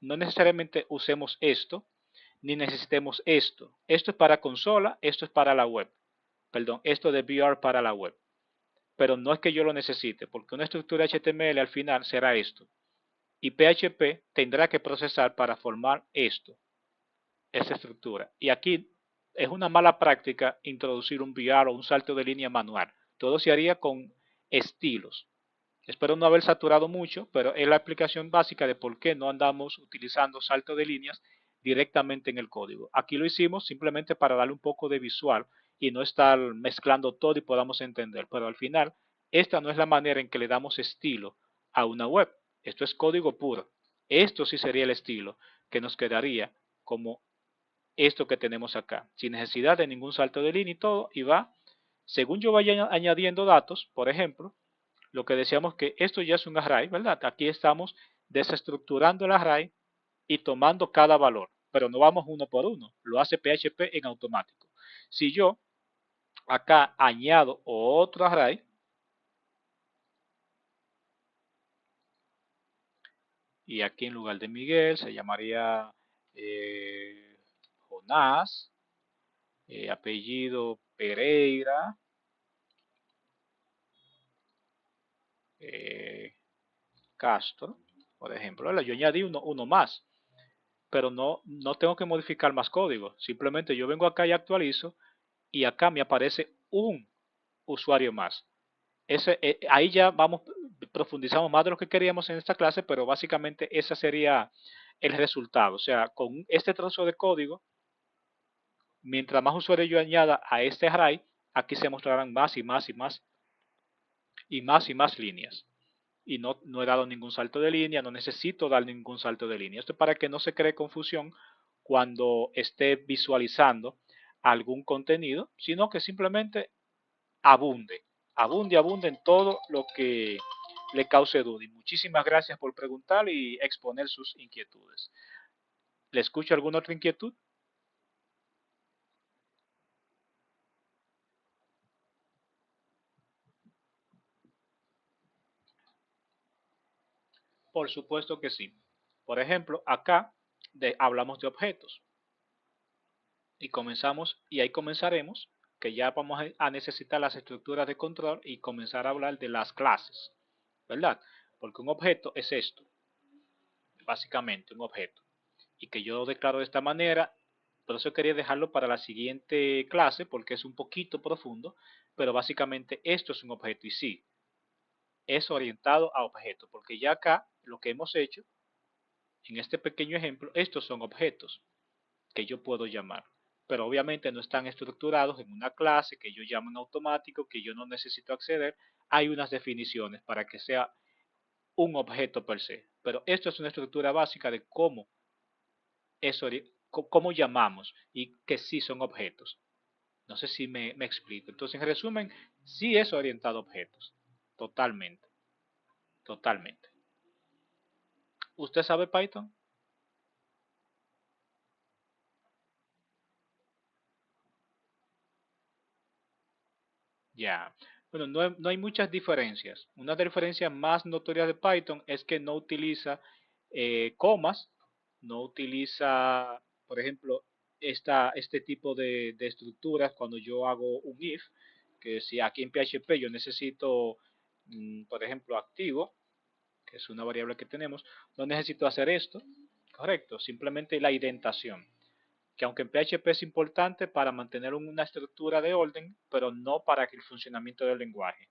no necesariamente usemos esto, ni necesitemos esto. Esto es para consola, esto es para la web. Perdón, esto de VR para la web. Pero no es que yo lo necesite, porque una estructura HTML al final será esto. Y PHP tendrá que procesar para formar esa estructura. Y aquí es una mala práctica introducir un VR o un salto de línea manual. Todo se haría con estilos. Espero no haber saturado mucho, pero es la explicación básica de por qué no andamos utilizando salto de líneas directamente en el código. Aquí lo hicimos simplemente para darle un poco de visual y no estar mezclando todo y podamos entender. Pero al final, esta no es la manera en que le damos estilo a una web. Esto es código puro. Esto sí sería el estilo que nos quedaría como esto que tenemos acá, sin necesidad de ningún salto de línea y todo, y va, según yo vaya añadiendo datos, por ejemplo, lo que decíamos que esto ya es un array, ¿verdad? Aquí estamos desestructurando el array y tomando cada valor, pero no vamos uno por uno, lo hace PHP en automático. Si yo acá añado otro array, y aquí en lugar de Miguel se llamaría Jonás, apellido Pereira, Castro, por ejemplo. Yo añadí uno más, pero no tengo que modificar más código. Simplemente yo vengo acá y actualizo y acá me aparece un usuario más. Ahí ya profundizamos más de lo que queríamos en esta clase, pero básicamente ese sería el resultado. O sea, con este trozo de código, mientras más usuarios yo añada a este array, aquí se mostrarán más y más y más y más y más líneas. Y no he dado ningún salto de línea, no necesito dar ningún salto de línea. Esto es para que no se cree confusión cuando esté visualizando algún contenido, sino que simplemente abunde en todo le cause duda. Y muchísimas gracias por preguntar y exponer sus inquietudes. ¿Le escucho alguna otra inquietud? Por supuesto que sí. Por ejemplo, acá hablamos de objetos y comenzamos, y ahí comenzaremos, que ya vamos a necesitar las estructuras de control y comenzar a hablar de las clases, ¿verdad? Porque un objeto es esto, básicamente un objeto, y que yo declaro de esta manera. Por eso quería dejarlo para la siguiente clase, porque es un poquito profundo, pero básicamente esto es un objeto y sí, es orientado a objetos, porque ya acá lo que hemos hecho, en este pequeño ejemplo, estos son objetos que yo puedo llamar, pero obviamente no están estructurados en una clase que yo llamo en automático, que yo no necesito acceder. Hay unas definiciones para que sea un objeto per se, pero esto es una estructura básica de es cómo llamamos y que sí son objetos. No sé si me explico. Entonces, en resumen, sí es orientado a objetos. Totalmente, totalmente. ¿Usted sabe Python? Ya. Bueno, no hay muchas diferencias. Una de las diferencias más notorias de Python es que no utiliza comas, no utiliza, por ejemplo, este tipo de estructuras cuando yo hago un if, que si aquí en PHP yo necesito, por ejemplo, activo, que es una variable que tenemos, no necesito hacer esto, correcto, simplemente la indentación, que aunque en PHP es importante para mantener una estructura de orden, pero no para el funcionamiento del lenguaje.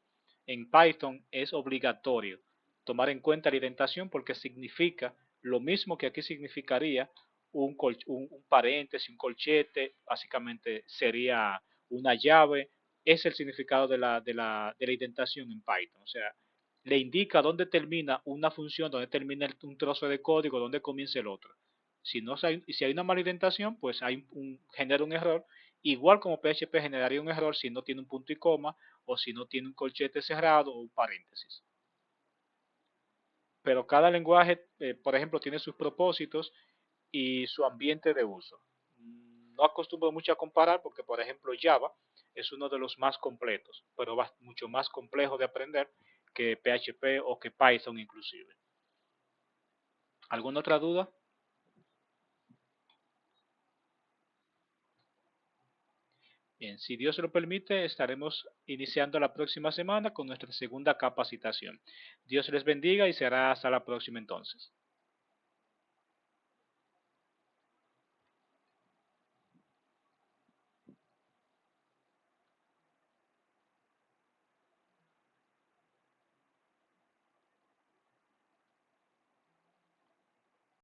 En Python es obligatorio tomar en cuenta la indentación porque significa lo mismo que aquí significaría un paréntesis, un colchete, básicamente sería una llave. Es el significado de la indentación en Python. O sea, le indica dónde termina una función, dónde termina un trozo de código, dónde comienza el otro. Si hay una mala indentación, pues genera un error, igual como PHP generaría un error si no tiene un punto y coma o si no tiene un colchete cerrado o un paréntesis. Pero cada lenguaje, por ejemplo, tiene sus propósitos y su ambiente de uso. No acostumbro mucho a comparar porque, por ejemplo, Java es uno de los más completos, pero mucho más complejo de aprender que PHP o que Python inclusive. ¿Alguna otra duda? Bien, si Dios lo permite, estaremos iniciando la próxima semana con nuestra segunda capacitación. Dios les bendiga y será hasta la próxima entonces.